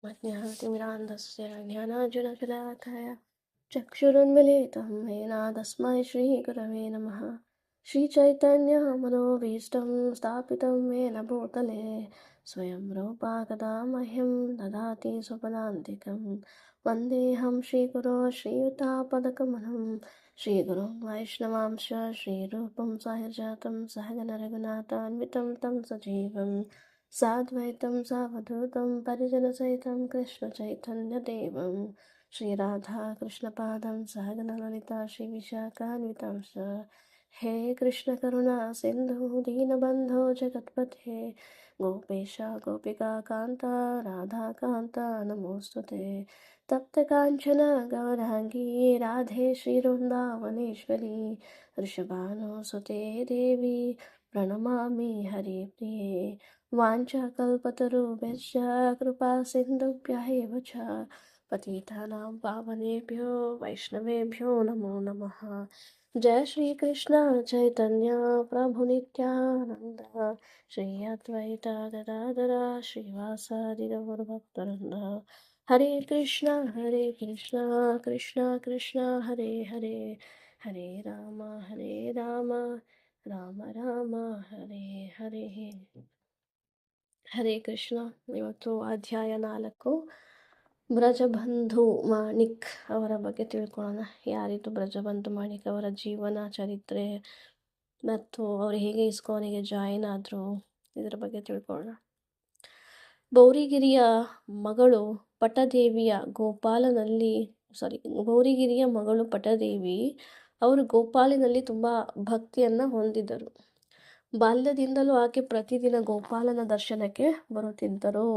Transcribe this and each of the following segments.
मज्ञातिमिरान्धस्य ज्ञानार्जुनशलाकया चक्षुरुन्मिलितं येन तस्मै श्रीगुरवे नमः। श्रीचैतन्यमनोभीष्टं स्थापितं येन भूतले स्वयं रूपा कदा मह्यं ददाति स्वपदान्तिकं। वन्देऽहं श्रीगुरो श्रीयुतापदकमलं श्रीगुरुं वैष्णवांश श्रीरूपं सायुजातं सहगणरघुनाथान्वितं तं सजीवम् साद्वैतं सावधूतं परिजनसहितं कृष्णचैतन्यदेवं श्रीराधाकृष्णपादं सहगणललिता श्रीविशाखान्वितं च। हे कृष्णकरुणा सिन्धु दीनबन्धो जगत्पथे गोपेश गोपिकान्ता राधाकान्ता नमोऽस्तु ते। तप्तकाञ्चन गौराङ्गी राधे श्रीवृन्दावनेश्वरी वृषभानुसुते देवी प्रणमामि हरिप्रिये। वाञ्छाकल्पतरुभ्यश्च कृपासिन्धुभ्यः एव च पतितानां पावनेभ्यो वैष्णवेभ्यो नमो नमः। जय श्रीकृष्ण चैतन्य प्रभु नित्यानन्द श्री अद्वैत गदाधर श्रीवासादि गौरभक्तवृन्द। हरे कृष्ण कृष्ण कृष्ण हरे हरे हरे राम राम राम हरे हरे। ಹರೇ ಕೃಷ್ಣ. ಇವತ್ತು ಅಧ್ಯಾಯ 4 ಬ್ರಜಬಂಧು ಮಾಣಿಕ್ ಅವರ ಬಗ್ಗೆ ತಿಳ್ಕೊಳ್ಳೋಣ. ಯಾರಿದು ಬ್ರಜಬಂಧು ಮಾಣಿಕ್, ಅವರ ಜೀವನ ಚರಿತ್ರೆ ಮತ್ತು ಅವರು ಹೇಗೆ ಇಸ್ಕಾನಿಗೆ ಜಾಯಿನ್ ಆದರು, ಇದರ ಬಗ್ಗೆ ತಿಳ್ಕೊಳ್ಳೋಣ. ಗೌರಿಗಿರಿಯ ಮಗಳು ಪಟದೇವಿಯ ಗೌರಿಗಿರಿಯ ಮಗಳು ಪಟದೇವಿ ಅವರು ಗೋಪಾಲಿನಲ್ಲಿ ತುಂಬ ಭಕ್ತಿಯನ್ನು ಹೊಂದಿದ್ದರು. ಬಾಲ್ಯದಿಂದಲೂ ಆಕೆ ಪ್ರತಿದಿನ ಗೋಪಾಲನ ದರ್ಶನಕ್ಕೆ ಬರುತ್ತಿದ್ದರು.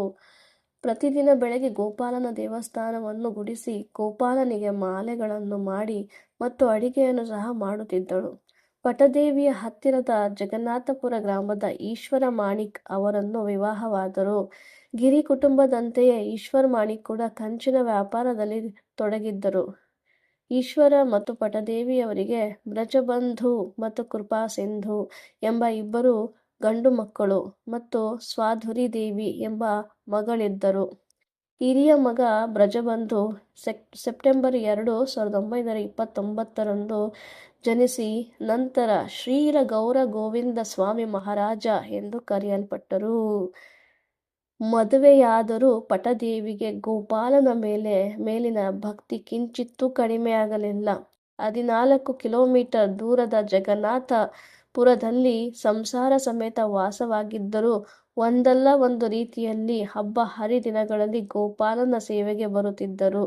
ಪ್ರತಿದಿನ ಬೆಳಗ್ಗೆ ಗೋಪಾಲನ ದೇವಸ್ಥಾನವನ್ನು ಗುಡಿಸಿ ಗೋಪಾಲನಿಗೆ ಮಾಲೆಗಳನ್ನು ಮಾಡಿ ಮತ್ತು ಅಡಿಗೆಯನ್ನು ಸಹ ಮಾಡುತ್ತಿದ್ದಳು. ಪಟದೇವಿಯ ಹತ್ತಿರದ ಜಗನ್ನಾಥಪುರ ಗ್ರಾಮದ ಈಶ್ವರ ಮಾಣಿಕ್ ಅವರನ್ನು ವಿವಾಹವಾದರು. ಗಿರಿ ಕುಟುಂಬದಂತೆಯೇ ಈಶ್ವರ ಮಾಣಿಕ್ ಕೂಡ ಕಂಚಿನ ವ್ಯಾಪಾರದಲ್ಲಿ ತೊಡಗಿದ್ದರು. ಈಶ್ವರ ಮತ್ತು ಪಟದೇವಿಯವರಿಗೆ ಬ್ರಜಬಂಧು ಮತ್ತು ಕೃಪಾಸಿಂಧು ಎಂಬ ಇಬ್ಬರು ಗಂಡು ಮಕ್ಕಳು ಮತ್ತು ಸ್ವಾಧುರಿ ದೇವಿ ಎಂಬ ಮಗಳಿದ್ದರು. ಹಿರಿಯ ಮಗ ಬ್ರಜಬಂಧು ಸೆಪ್ಟೆಂಬರ್ 2, 1929 ಜನಿಸಿ ನಂತರ ಶ್ರೀಲ ಗೌರ ಗೋವಿಂದ ಸ್ವಾಮಿ ಮಹಾರಾಜ ಎಂದು ಕರೆಯಲ್ಪಟ್ಟರು. ಮದುವೆಯಾದರೂ ಪಟದೇವಿಗೆ ಗೋಪಾಲನ ಮೇಲಿನ ಭಕ್ತಿ ಕಿಂಚಿತ್ತೂ ಕಡಿಮೆಯಾಗಲಿಲ್ಲ. 14 ಕಿಲೋಮೀಟರ್ ದೂರದ ಜಗನ್ನಾಥಪುರದಲ್ಲಿ ಸಂಸಾರ ಸಮೇತ ವಾಸವಾಗಿದ್ದರೂ ಒಂದಲ್ಲ ಒಂದು ರೀತಿಯಲ್ಲಿ ಹಬ್ಬ ಹರಿದಿನಗಳಲ್ಲಿ ಗೋಪಾಲನ ಸೇವೆಗೆ ಬರುತ್ತಿದ್ದರು.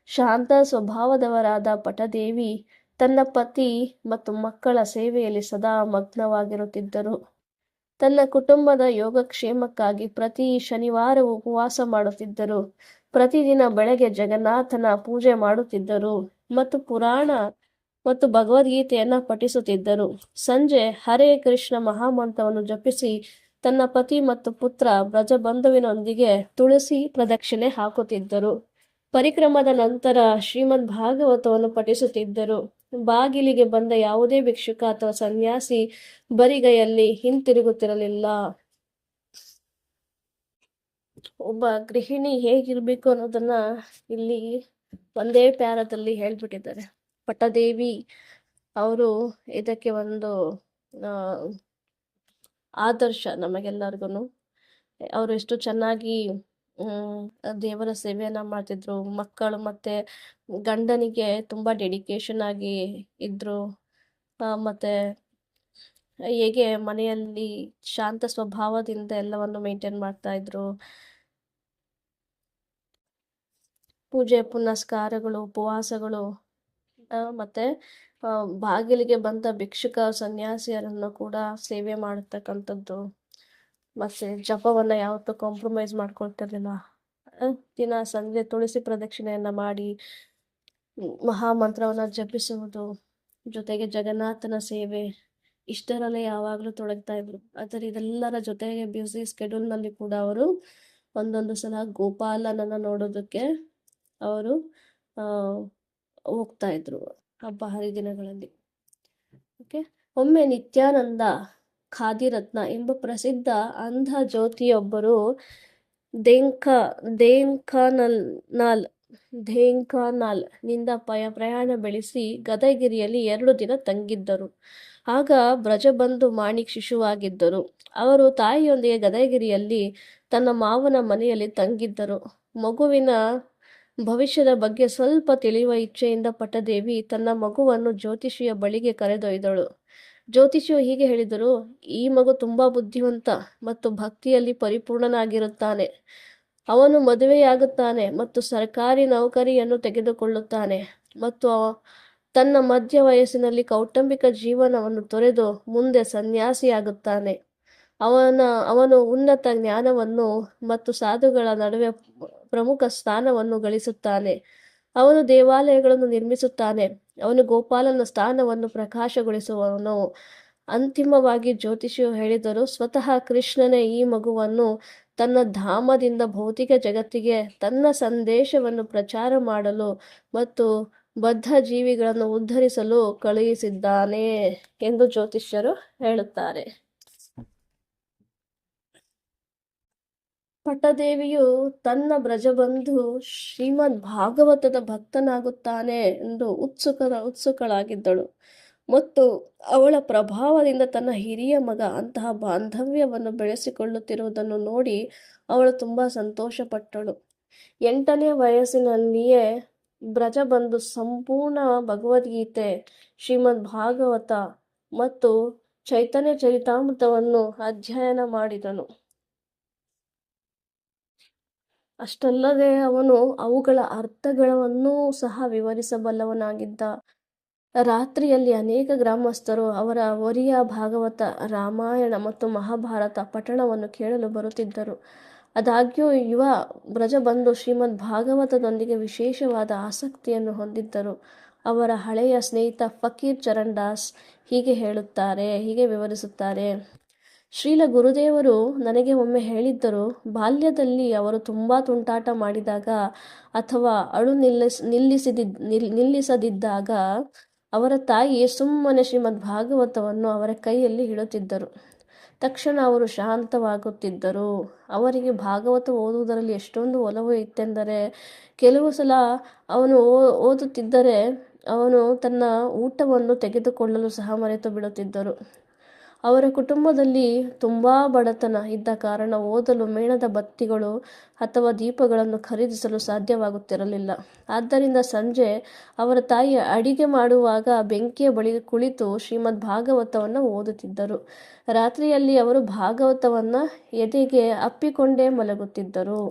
ಶಾಂತ ಸ್ವಭಾವದವರಾದ ಪಟದೇವಿ ತನ್ನ ಪತಿ ಮತ್ತು ಮಕ್ಕಳ ಸೇವೆಯಲ್ಲಿ ಸದಾ ಮಗ್ನವಾಗಿರುತ್ತಿದ್ದರು. ತನ್ನ ಕುಟುಂಬದ ಯೋಗಕ್ಷೇಮಕ್ಕಾಗಿ ಪ್ರತಿ ಶನಿವಾರವೂ ಉಪವಾಸ ಮಾಡುತ್ತಿದ್ದರು. ಪ್ರತಿದಿನ ಬೆಳಗ್ಗೆ ಜಗನ್ನಾಥನ ಪೂಜೆ ಮಾಡುತ್ತಿದ್ದರು ಮತ್ತು ಪುರಾಣ ಮತ್ತು ಭಗವದ್ಗೀತೆಯನ್ನು ಪಠಿಸುತ್ತಿದ್ದರು. ಸಂಜೆ ಹರೇ ಕೃಷ್ಣ ಮಹಾಮಂತ್ರವನ್ನು ಜಪಿಸಿ ತನ್ನ ಪತಿ ಮತ್ತು ಪುತ್ರ ಬ್ರಜಬಂಧುವಿನೊಂದಿಗೆ ತುಳಸಿ ಪ್ರದಕ್ಷಿಣೆ ಹಾಕುತ್ತಿದ್ದರು. ಪರಿಕ್ರಮದ ನಂತರ ಶ್ರೀಮದ್ ಭಾಗವತವನ್ನು ಪಠಿಸುತ್ತಿದ್ದರು. ಬಾಗಿಲಿಗೆ ಬಂದ ಯಾವುದೇ ಭಿಕ್ಷುಕ ಅಥವಾ ಸನ್ಯಾಸಿ ಬರಿಗೈಯಲ್ಲಿ ಹಿಂತಿರುಗುತ್ತಿರಲಿಲ್ಲ. ಒಬ್ಬ ಗೃಹಿಣಿ ಹೇಗಿರ್ಬೇಕು ಅನ್ನೋದನ್ನ ಇಲ್ಲಿ ಒಂದೇ ಪ್ಯಾರದಲ್ಲಿ ಹೇಳ್ಬಿಟ್ಟಿದ್ದಾರೆ. ಪಟದೇವಿ ಅವರು ಇದಕ್ಕೆ ಒಂದು ಆದರ್ಶ ನಮಗೆಲ್ಲರಿಗೂ. ಅವರು ಎಷ್ಟು ಚೆನ್ನಾಗಿ ದೇವರ ಸೇವೆಯನ್ನ ಮಾಡ್ತಿದ್ರು. ಮಕ್ಕಳು ಮತ್ತೆ ಗಂಡನಿಗೆ ತುಂಬಾ ಡೆಡಿಕೇಶನ್ ಆಗಿ ಇದ್ರು. ಮತ್ತೆ ಹೇಗೆ ಮನೆಯಲ್ಲಿ ಶಾಂತ ಸ್ವಭಾವದಿಂದ ಎಲ್ಲವನ್ನು ಮೇಂಟೈನ್ ಮಾಡ್ತಾ ಇದ್ರು. ಪೂಜೆ ಪುನಸ್ಕಾರಗಳು, ಉಪವಾಸಗಳು, ಮತ್ತೆ ಬಾಗಿಲಿಗೆ ಬಂದ ಭಿಕ್ಷುಕ ಸನ್ಯಾಸಿಯರನ್ನು ಕೂಡ ಸೇವೆ ಮಾಡತಕ್ಕಂಥದ್ದು. ಮತ್ತೆ ಜಪವನ್ನ ಯಾವತ್ತೂ ಕಾಂಪ್ರಮೈಸ್ ಮಾಡ್ಕೊಳ್ತಿರ್ಲಿಲ್ಲ. ದಿನ ಸಂಜೆ ತುಳಸಿ ಪ್ರದಕ್ಷಿಣೆಯನ್ನ ಮಾಡಿ ಮಹಾಮಂತ್ರವನ್ನ ಜಪಿಸುವುದು, ಜೊತೆಗೆ ಜಗನ್ನಾಥನ ಸೇವೆ, ಇಷ್ಟರಲ್ಲೇ ಯಾವಾಗಲೂ ತೊಡಗ್ತಾ ಇದ್ರು. ಆದರೆ ಇದೆಲ್ಲರ ಜೊತೆಗೆ ಬ್ಯುಸಿ ಸ್ಕೆಡ್ಯೂಲ್ನಲ್ಲಿ ಕೂಡ ಅವರು ಒಂದೊಂದು ಸಲ ಗೋಪಾಲನನ್ನ ನೋಡೋದಕ್ಕೆ ಅವರು ಹೋಗ್ತಾ ಇದ್ರು ಹಬ್ಬ ಹರಿದಿನಗಳಲ್ಲಿ. ಓಕೆ. ಒಮ್ಮೆ ನಿತ್ಯಾನಂದ ಖಾದಿರತ್ನ ಎಂಬ ಪ್ರಸಿದ್ಧ ಅಂಧ ಜ್ಯೋತಿಯೊಬ್ಬರು ದೇಂಕ ದೇಂಕಾನಲ್ ನಾಲ್ ಢೇಂಕಾನಾಲ್ ನಿಂದ ಪ್ರಯಾಣ ಬೆಳೆಸಿ ಗದಗಿರಿಯಲ್ಲಿ 2 ದಿನ ತಂಗಿದ್ದರು. ಆಗ ಬ್ರಜಬಂಧು ಮಾಣಿಕ್ ಶಿಶುವಾಗಿದ್ದರು. ಅವರು ತಾಯಿಯೊಂದಿಗೆ ಗದಗಿರಿಯಲ್ಲಿ ತನ್ನ ಮಾವನ ಮನೆಯಲ್ಲಿ ತಂಗಿದ್ದರು. ಮಗುವಿನ ಭವಿಷ್ಯದ ಬಗ್ಗೆ ಸ್ವಲ್ಪ ತಿಳಿಯುವ ಇಚ್ಛೆಯಿಂದ ಪಟ್ಟದೇವಿ ತನ್ನ ಮಗುವನ್ನು ಜ್ಯೋತಿಷಿಯ ಬಳಿಗೆ ಕರೆದೊಯ್ದಳು. ಜ್ಯೋತಿಷಿಯು ಹೀಗೆ ಹೇಳಿದರು: ಈ ಮಗು ತುಂಬಾ ಬುದ್ಧಿವಂತ ಮತ್ತು ಭಕ್ತಿಯಲ್ಲಿ ಪರಿಪೂರ್ಣನಾಗಿರುತ್ತಾನೆ. ಅವನು ಮದುವೆಯಾಗುತ್ತಾನೆ ಮತ್ತು ಸರ್ಕಾರಿ ನೌಕರಿಯನ್ನು ತೆಗೆದುಕೊಳ್ಳುತ್ತಾನೆ ಮತ್ತು ತನ್ನ ಮಧ್ಯ ವಯಸ್ಸಿನಲ್ಲಿ ಕೌಟುಂಬಿಕ ಜೀವನವನ್ನು ತೊರೆದು ಮುಂದೆ ಸನ್ಯಾಸಿಯಾಗುತ್ತಾನೆ. ಅವನು ಉನ್ನತ ಜ್ಞಾನವನ್ನು ಮತ್ತು ಸಾಧುಗಳ ನಡುವೆ ಪ್ರಮುಖ ಸ್ಥಾನವನ್ನು ಗಳಿಸುತ್ತಾನೆ. ಅವನು ದೇವಾಲಯಗಳನ್ನು ನಿರ್ಮಿಸುತ್ತಾನೆ. ಅವನು ಗೋಪಾಲನ ಸ್ಥಾನವನ್ನು ಪ್ರಕಾಶಗೊಳಿಸುವವನು. ಅಂತಿಮವಾಗಿ ಜ್ಯೋತಿಷಿಯು ಹೇಳಿದರು: ಸ್ವತಃ ಕೃಷ್ಣನೇ ಈ ಮಗುವನ್ನು ತನ್ನ ಧಾಮದಿಂದ ಭೌತಿಕ ಜಗತ್ತಿಗೆ ತನ್ನ ಸಂದೇಶವನ್ನು ಪ್ರಚಾರ ಮಾಡಲು ಮತ್ತು ಬದ್ಧ ಜೀವಿಗಳನ್ನು ಉದ್ಧರಿಸಲು ಕಳುಹಿಸಿದ್ದಾನೆ ಎಂದು ಜ್ಯೋತಿಷ್ಯರು ಹೇಳುತ್ತಾರೆ. ಪಟ್ಟದೇವಿಯು ತನ್ನ ಬ್ರಜಬಂಧು ಶ್ರೀಮದ್ ಭಾಗವತದ ಭಕ್ತನಾಗುತ್ತಾನೆ ಎಂದು ಉತ್ಸುಕಳಾಗಿದ್ದಳು ಮತ್ತು ಅವಳ ಪ್ರಭಾವದಿಂದ ತನ್ನ ಹಿರಿಯ ಮಗ ಅಂತಹ ಬಾಂಧವ್ಯವನ್ನು ಬೆಳೆಸಿಕೊಳ್ಳುತ್ತಿರುವುದನ್ನು ನೋಡಿ ಅವಳು ತುಂಬಾ ಸಂತೋಷಪಟ್ಟಳು. 8ನೇ ವಯಸ್ಸಿನಲ್ಲಿಯೇ ಬ್ರಜಬಂಧು ಸಂಪೂರ್ಣ ಭಗವದ್ಗೀತೆ, ಶ್ರೀಮದ್ ಭಾಗವತ ಮತ್ತು ಚೈತನ್ಯ ಚರಿತಾಮೃತವನ್ನು ಅಧ್ಯಯನ ಮಾಡಿದನು. ಅಷ್ಟಲ್ಲದೆ ಅವನು ಅವುಗಳ ಅರ್ಥಗಳನ್ನು ಸಹ ವಿವರಿಸಬಲ್ಲವನಾಗಿದ್ದ. ರಾತ್ರಿಯಲ್ಲಿ ಅನೇಕ ಗ್ರಾಮಸ್ಥರು ಅವರ ಒರಿಯ ಭಾಗವತ, ರಾಮಾಯಣ ಮತ್ತು ಮಹಾಭಾರತ ಪಠಣವನ್ನು ಕೇಳಲು ಬರುತ್ತಿದ್ದರು. ಆದಾಗ್ಯೂ ಯುವ ಬ್ರಜಬಂಧು ಶ್ರೀಮದ್ ಭಾಗವತದೊಂದಿಗೆ ವಿಶೇಷವಾದ ಆಸಕ್ತಿಯನ್ನು ಹೊಂದಿದ್ದರು. ಅವರ ಹಳೆಯ ಸ್ನೇಹಿತ ಫಕೀರ್ ಚರಣ್ ದಾಸ್ ಹೀಗೆ ವಿವರಿಸುತ್ತಾರೆ: ಶ್ರೀಲ ಗುರುದೇವರು ನನಗೆ ಒಮ್ಮೆ ಹೇಳಿದ್ದರು, ಬಾಲ್ಯದಲ್ಲಿ ಅವರು ತುಂಬಾ ತುಂಟಾಟ ಮಾಡಿದಾಗ ಅಥವಾ ಅಳು ನಿಲ್ಲಿಸದಿದ್ದಾಗ ಅವರ ತಾಯಿ ಸುಮ್ಮನೆ ಶ್ರೀಮದ್ ಭಾಗವತವನ್ನು ಅವರ ಕೈಯಲ್ಲಿ ಇಡುತ್ತಿದ್ದರು. ತಕ್ಷಣ ಅವರು ಶಾಂತವಾಗುತ್ತಿದ್ದರು. ಅವರಿಗೆ ಭಾಗವತ ಓದುವುದರಲ್ಲಿ ಎಷ್ಟೊಂದು ಒಲವು ಇತ್ತೆಂದರೆ, ಕೆಲವು ಸಲ ಅವನು ಓದುತ್ತಿದ್ದರೆ ಅವನು ತನ್ನ ಊಟವನ್ನು ತೆಗೆದುಕೊಳ್ಳಲು ಸಹ ಮರೆತು ಬಿಡುತ್ತಿದ್ದರು. ಅವರ ಕುಟುಂಬದಲ್ಲಿ ತುಂಬಾ ಬಡತನ ಇದ್ದ ಕಾರಣ ಓದಲು ಮೇಣದ ಬತ್ತಿಗಳು ಅಥವಾ ದೀಪಗಳನ್ನು ಖರೀದಿಸಲು ಸಾಧ್ಯವಾಗುತ್ತಿರಲಿಲ್ಲ. ಆದ್ದರಿಂದ ಸಂಜೆ ಅವರ ತಾಯಿ ಅಡಿಗೆ ಮಾಡುವಾಗ ಬೆಂಕಿಯ ಬಳಿ ಕುಳಿತು ಶ್ರೀಮದ್ ಭಾಗವತವನ್ನು ಓದುತ್ತಿದ್ದರು. ರಾತ್ರಿಯಲ್ಲಿ ಅವರು ಭಾಗವತವನ್ನು ಎದೆಗೆ ಅಪ್ಪಿಕೊಂಡೇ ಮಲಗುತ್ತಿದ್ದರು.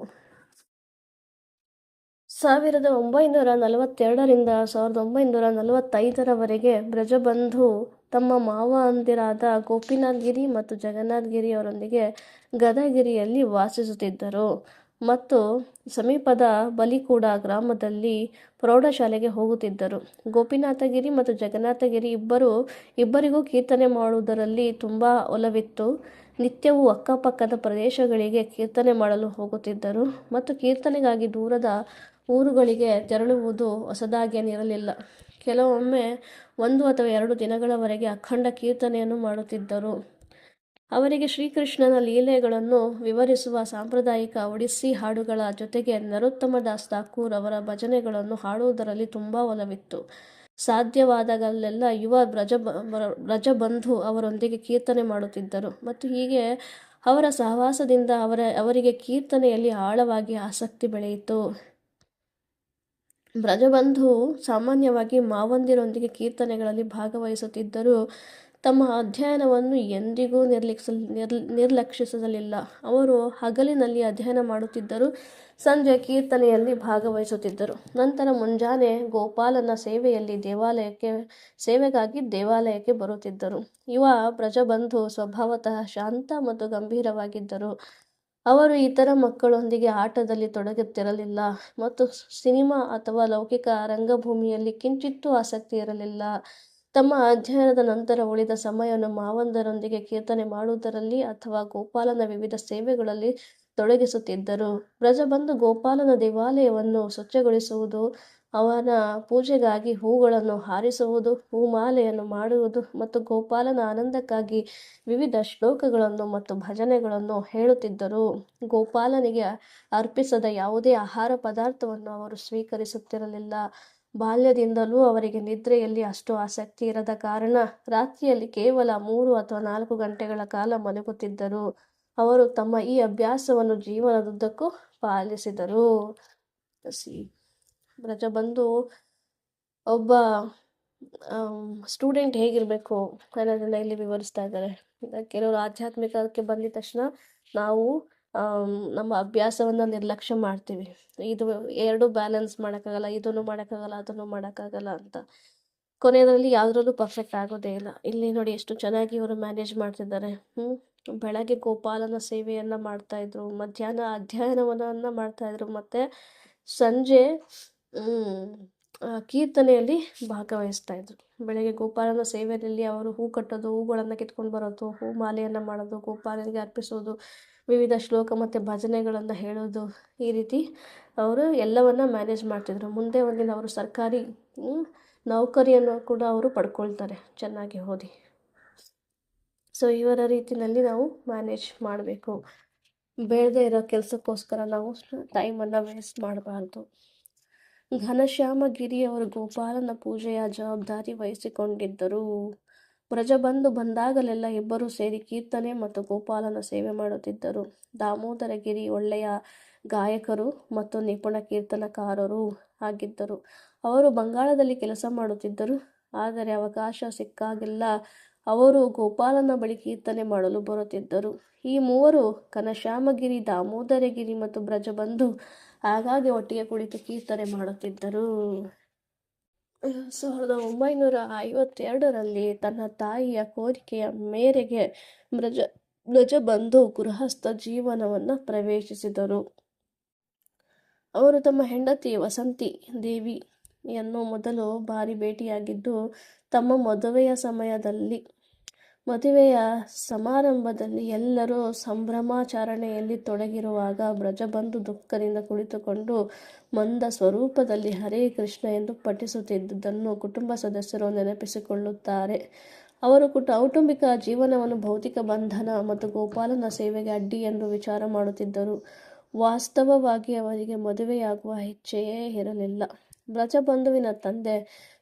1942ರಿಂದ 1945ರವರೆಗೆ ಬ್ರಜಬಂಧು ತಮ್ಮ ಮಾವಂದಿರಾದ ಗೋಪಿನಾಥ್ ಗಿರಿ ಮತ್ತು ಜಗನ್ನಾಥ್ ಗಿರಿ ಅವರೊಂದಿಗೆ ಗದಗಿರಿಯಲ್ಲಿ ವಾಸಿಸುತ್ತಿದ್ದರು ಮತ್ತು ಸಮೀಪದ ಬಲಿಕೂಡ ಗ್ರಾಮದಲ್ಲಿ ಪ್ರೌಢಶಾಲೆಗೆ ಹೋಗುತ್ತಿದ್ದರು. ಗೋಪಿನಾಥಗಿರಿ ಮತ್ತು ಜಗನ್ನಾಥಗಿರಿ ಇಬ್ಬರಿಗೂ ಕೀರ್ತನೆ ಮಾಡುವುದರಲ್ಲಿ ತುಂಬಾ ಒಲವಿತ್ತು. ನಿತ್ಯವೂ ಅಕ್ಕಪಕ್ಕದ ಪ್ರದೇಶಗಳಿಗೆ ಕೀರ್ತನೆ ಮಾಡಲು ಹೋಗುತ್ತಿದ್ದರು ಮತ್ತು ಕೀರ್ತನೆಗಾಗಿ ದೂರದ ಊರುಗಳಿಗೆ ತೆರಳುವುದು ಹೊಸದಾಗೇನಿರಲಿಲ್ಲ. ಕೆಲವೊಮ್ಮೆ 1 ಅಥವಾ 2 ದಿನಗಳವರೆಗೆ ಅಖಂಡ ಕೀರ್ತನೆಯನ್ನು ಮಾಡುತ್ತಿದ್ದರು. ಅವರಿಗೆ ಶ್ರೀಕೃಷ್ಣನ ಲೀಲೆಗಳನ್ನು ವಿವರಿಸುವ ಸಾಂಪ್ರದಾಯಿಕ ಒಡಿಸ್ಸಿ ಹಾಡುಗಳ ಜೊತೆಗೆ ನರೋತ್ತಮ ದಾಸ್ ಠಾಕೂರ್ ಅವರ ಭಜನೆಗಳನ್ನು ಹಾಡುವುದರಲ್ಲಿ ತುಂಬಾ ಒಲವಿತ್ತು. ಸಾಧ್ಯವಾದಾಗಲೆಲ್ಲ ಯುವ ಬ್ರಜಬಂಧು ಅವರೊಂದಿಗೆ ಕೀರ್ತನೆ ಮಾಡುತ್ತಿದ್ದರು ಮತ್ತು ಹೀಗೆ ಅವರ ಸಹವಾಸದಿಂದ ಅವರಿಗೆ ಕೀರ್ತನೆಯಲ್ಲಿ ಆಳವಾಗಿ ಆಸಕ್ತಿ ಬೆಳೆಯಿತು. ಬ್ರಜಬಂಧು ಸಾಮಾನ್ಯವಾಗಿ ಮಾವಂದಿರೊಂದಿಗೆ ಕೀರ್ತನೆಗಳಲ್ಲಿ ಭಾಗವಹಿಸುತ್ತಿದ್ದರೂ ತಮ್ಮ ಅಧ್ಯಯನವನ್ನು ಎಂದಿಗೂ ನಿರ್ಲಕ್ಷಿಸಲಿಲ್ಲ. ಅವರು ಹಗಲಿನಲ್ಲಿ ಅಧ್ಯಯನ ಮಾಡುತ್ತಿದ್ದರು, ಸಂಜೆ ಕೀರ್ತನೆಯಲ್ಲಿ ಭಾಗವಹಿಸುತ್ತಿದ್ದರು. ನಂತರ ಮುಂಜಾನೆ ಗೋಪಾಲನ ಸೇವೆಗಾಗಿ ದೇವಾಲಯಕ್ಕೆ ಬರುತ್ತಿದ್ದರು. ಯುವ ಬ್ರಜಬಂಧು ಸ್ವಭಾವತಃ ಶಾಂತ ಮತ್ತು ಗಂಭೀರವಾಗಿದ್ದರು. ಅವರು ಇತರ ಮಕ್ಕಳೊಂದಿಗೆ ಆಟದಲ್ಲಿ ತೊಡಗುತ್ತಿರಲಿಲ್ಲ ಮತ್ತು ಸಿನಿಮಾ ಅಥವಾ ಲೌಕಿಕ ರಂಗಭೂಮಿಯಲ್ಲಿ ಕಿಂಚಿತ್ತೂ ಆಸಕ್ತಿ ಇರಲಿಲ್ಲ. ತಮ್ಮ ಅಧ್ಯಯನದ ನಂತರ ಉಳಿದ ಸಮಯವನ್ನು ಮಾವಂದರೊಂದಿಗೆ ಕೀರ್ತನೆ ಮಾಡುವುದರಲ್ಲಿ ಅಥವಾ ಗೋಪಾಲನ ವಿವಿಧ ಸೇವೆಗಳಲ್ಲಿ ತೊಡಗಿಸುತ್ತಿದ್ದರು. ಬ್ರಜಬಂಧು ಗೋಪಾಲನ ದೇವಾಲಯವನ್ನು ಸ್ವಚ್ಛಗೊಳಿಸುವುದು ಅವನ ಪೂಜೆಗಾಗಿ ಹೂಗಳನ್ನು ಹಾರಿಸುವುದು, ಹೂಮಾಲೆಯನ್ನು ಮಾಡುವುದು ಮತ್ತು ಗೋಪಾಲನ ಆನಂದಕ್ಕಾಗಿ ವಿವಿಧ ಶ್ಲೋಕಗಳನ್ನು ಮತ್ತು ಭಜನೆಗಳನ್ನು ಹೇಳುತ್ತಿದ್ದರು. ಗೋಪಾಲನಿಗೆ ಅರ್ಪಿಸದ ಯಾವುದೇ ಆಹಾರ ಪದಾರ್ಥವನ್ನು ಅವರು ಸ್ವೀಕರಿಸುತ್ತಿರಲಿಲ್ಲ. ಬಾಲ್ಯದಿಂದಲೂ ಅವರಿಗೆ ನಿದ್ರೆಯಲ್ಲಿ ಅಷ್ಟು ಆಸಕ್ತಿ ಇರದ ಕಾರಣ ರಾತ್ರಿಯಲ್ಲಿ ಕೇವಲ 3 ಅಥವಾ 4 ಗಂಟೆಗಳ ಕಾಲ ಮಲಗುತ್ತಿದ್ದರು. ಅವರು ತಮ್ಮ ಈ ಅಭ್ಯಾಸವನ್ನು ಜೀವನದುದ್ದಕ್ಕೂ ಪಾಲಿಸಿದರು. ಬ್ರಜಬಂಧು ಒಬ್ಬ ಸ್ಟೂಡೆಂಟ್ ಹೇಗಿರಬೇಕು ಅನ್ನೋದನ್ನ ಇಲ್ಲಿ ವಿವರಿಸ್ತಾ ಇದ್ದಾರೆ. ಕೆಲವರು ಆಧ್ಯಾತ್ಮಿಕಕ್ಕೆ ಬಂದಿದ ತಕ್ಷಣ ನಾವು ನಮ್ಮ ಅಭ್ಯಾಸವನ್ನು ನಿರ್ಲಕ್ಷ್ಯ ಮಾಡ್ತೀವಿ. ಇದು ಎರಡು ಬ್ಯಾಲೆನ್ಸ್ ಮಾಡೋಕ್ಕಾಗಲ್ಲ, ಇದನ್ನು ಮಾಡೋಕ್ಕಾಗಲ್ಲ, ಅದನ್ನು ಮಾಡೋಕ್ಕಾಗಲ್ಲ ಅಂತ. ಕೊನೆಯಲ್ಲಿ ಯಾವುದ್ರಲ್ಲೂ ಪರ್ಫೆಕ್ಟ್ ಆಗೋದೇ ಇಲ್ಲ. ಇಲ್ಲಿ ನೋಡಿ ಎಷ್ಟು ಚೆನ್ನಾಗಿ ಇವರು ಮ್ಯಾನೇಜ್ ಮಾಡ್ತಿದ್ದಾರೆ. ಬೆಳಗ್ಗೆ ಗೋಪಾಲನ ಸೇವೆಯನ್ನು ಮಾಡ್ತಾಯಿದ್ರು, ಮಧ್ಯಾಹ್ನ ಅಧ್ಯಯನವನ್ನು ಮಾಡ್ತಾಯಿದ್ರು, ಮತ್ತು ಸಂಜೆ ಕೀರ್ತನೆಯಲ್ಲಿ ಭಾಗವಹಿಸ್ತಾ ಇದ್ರು. ಬೆಳಗ್ಗೆ ಗೋಪಾಲನ ಸೇವೆಯಲ್ಲಿ ಅವರು ಹೂ ಕಟ್ಟೋದು, ಹೂಗಳನ್ನು ಕಿತ್ಕೊಂಡು ಬರೋದು, ಹೂ ಮಾಲೆಯನ್ನು ಮಾಡೋದು, ಗೋಪಾಲನಿಗೆ ಅರ್ಪಿಸೋದು, ವಿವಿಧ ಶ್ಲೋಕ ಮತ್ತು ಭಜನೆಗಳನ್ನು ಹೇಳೋದು, ಈ ರೀತಿ ಅವರು ಎಲ್ಲವನ್ನ ಮ್ಯಾನೇಜ್ ಮಾಡ್ತಿದ್ರು. ಮುಂದೆ ಒಂದಿನ ಅವರು ಸರ್ಕಾರಿ ನೌಕರಿಯನ್ನು ಕೂಡ ಅವರು ಪಡ್ಕೊಳ್ತಾರೆ ಚೆನ್ನಾಗಿ ಓದಿ. ಸೊ ಇವರ ರೀತಿಯಲ್ಲಿ ನಾವು ಮ್ಯಾನೇಜ್ ಮಾಡಬೇಕು. ಬೇಡದೇ ಇರೋ ಕೆಲಸಕ್ಕೋಸ್ಕರ ನಾವು ಟೈಮನ್ನು ವೇಸ್ಟ್ ಮಾಡಬಾರ್ದು. ಘನಶ್ಯಾಮಗಿರಿಯವರು ಗೋಪಾಲನ ಪೂಜೆಯ ಜವಾಬ್ದಾರಿ ವಹಿಸಿಕೊಂಡಿದ್ದರು. ಬ್ರಜಬಂಧು ಬಂದಾಗಲೆಲ್ಲ ಇಬ್ಬರೂ ಸೇರಿ ಕೀರ್ತನೆ ಮತ್ತು ಗೋಪಾಲನ ಸೇವೆ ಮಾಡುತ್ತಿದ್ದರು. ದಾಮೋದರಗಿರಿ ಒಳ್ಳೆಯ ಗಾಯಕರು ಮತ್ತು ನಿಪುಣ ಕೀರ್ತನಕಾರರೂ ಆಗಿದ್ದರು. ಅವರು ಬಂಗಾಳದಲ್ಲಿ ಕೆಲಸ ಮಾಡುತ್ತಿದ್ದರು. ಆದರೆ ಅವಕಾಶ ಸಿಕ್ಕಾಗೆಲ್ಲ ಅವರು ಗೋಪಾಲನ ಬಳಿ ಕೀರ್ತನೆ ಮಾಡಲು ಬರುತ್ತಿದ್ದರು. ಈ ಮೂವರು ಘನಶ್ಯಾಮಗಿರಿ, ದಾಮೋದರಗಿರಿ ಮತ್ತು ಬ್ರಜಬಂಧು ಆಗಾಗ್ಗೆ ಒಟ್ಟಿಗೆ ಕುಳಿತು ಕೀರ್ತನೆ ಮಾಡುತ್ತಿದ್ದರು. 1952ರಲ್ಲಿ ತನ್ನ ತಾಯಿಯ ಕೋರಿಕೆಯ ಮೇರೆಗೆ ಬ್ರಜಬಂಧು ಗೃಹಸ್ಥ ಜೀವನವನ್ನು ಪ್ರವೇಶಿಸಿದರು. ಅವರು ತಮ್ಮ ಹೆಂಡತಿ ವಸಂತಿ ದೇವಿಯನ್ನು ಮೊದಲು ಬಾರಿ ಭೇಟಿಯಾಗಿದ್ದು ತಮ್ಮ ಮದುವೆಯ ಸಮಾರಂಭದಲ್ಲಿ ಎಲ್ಲರೂ ಸಂಭ್ರಮಾಚರಣೆಯಲ್ಲಿ ತೊಡಗಿರುವಾಗ ಬ್ರಜಬಂಧು ದುಃಖದಿಂದ ಕುಳಿತುಕೊಂಡು ಮಂದ ಸ್ವರೂಪದಲ್ಲಿ ಹರೇ ಕೃಷ್ಣ ಎಂದು ಪಠಿಸುತ್ತಿದ್ದುದನ್ನು ಕುಟುಂಬ ಸದಸ್ಯರು ನೆನಪಿಸಿಕೊಳ್ಳುತ್ತಾರೆ. ಅವರು ಕೌಟುಂಬಿಕ ಜೀವನವನ್ನು ಭೌತಿಕ ಬಂಧನ ಮತ್ತು ಗೋಪಾಲನ ಸೇವೆಗೆ ಅಡ್ಡಿ ಎಂದು ವಿಚಾರ ಮಾಡುತ್ತಿದ್ದರು. ವಾಸ್ತವವಾಗಿ ಅವರಿಗೆ ಮದುವೆಯಾಗುವ ಇಚ್ಛೆಯೇ ಇರಲಿಲ್ಲ. ಬ್ರಜಬಂಧುವಿನ ತಂದೆ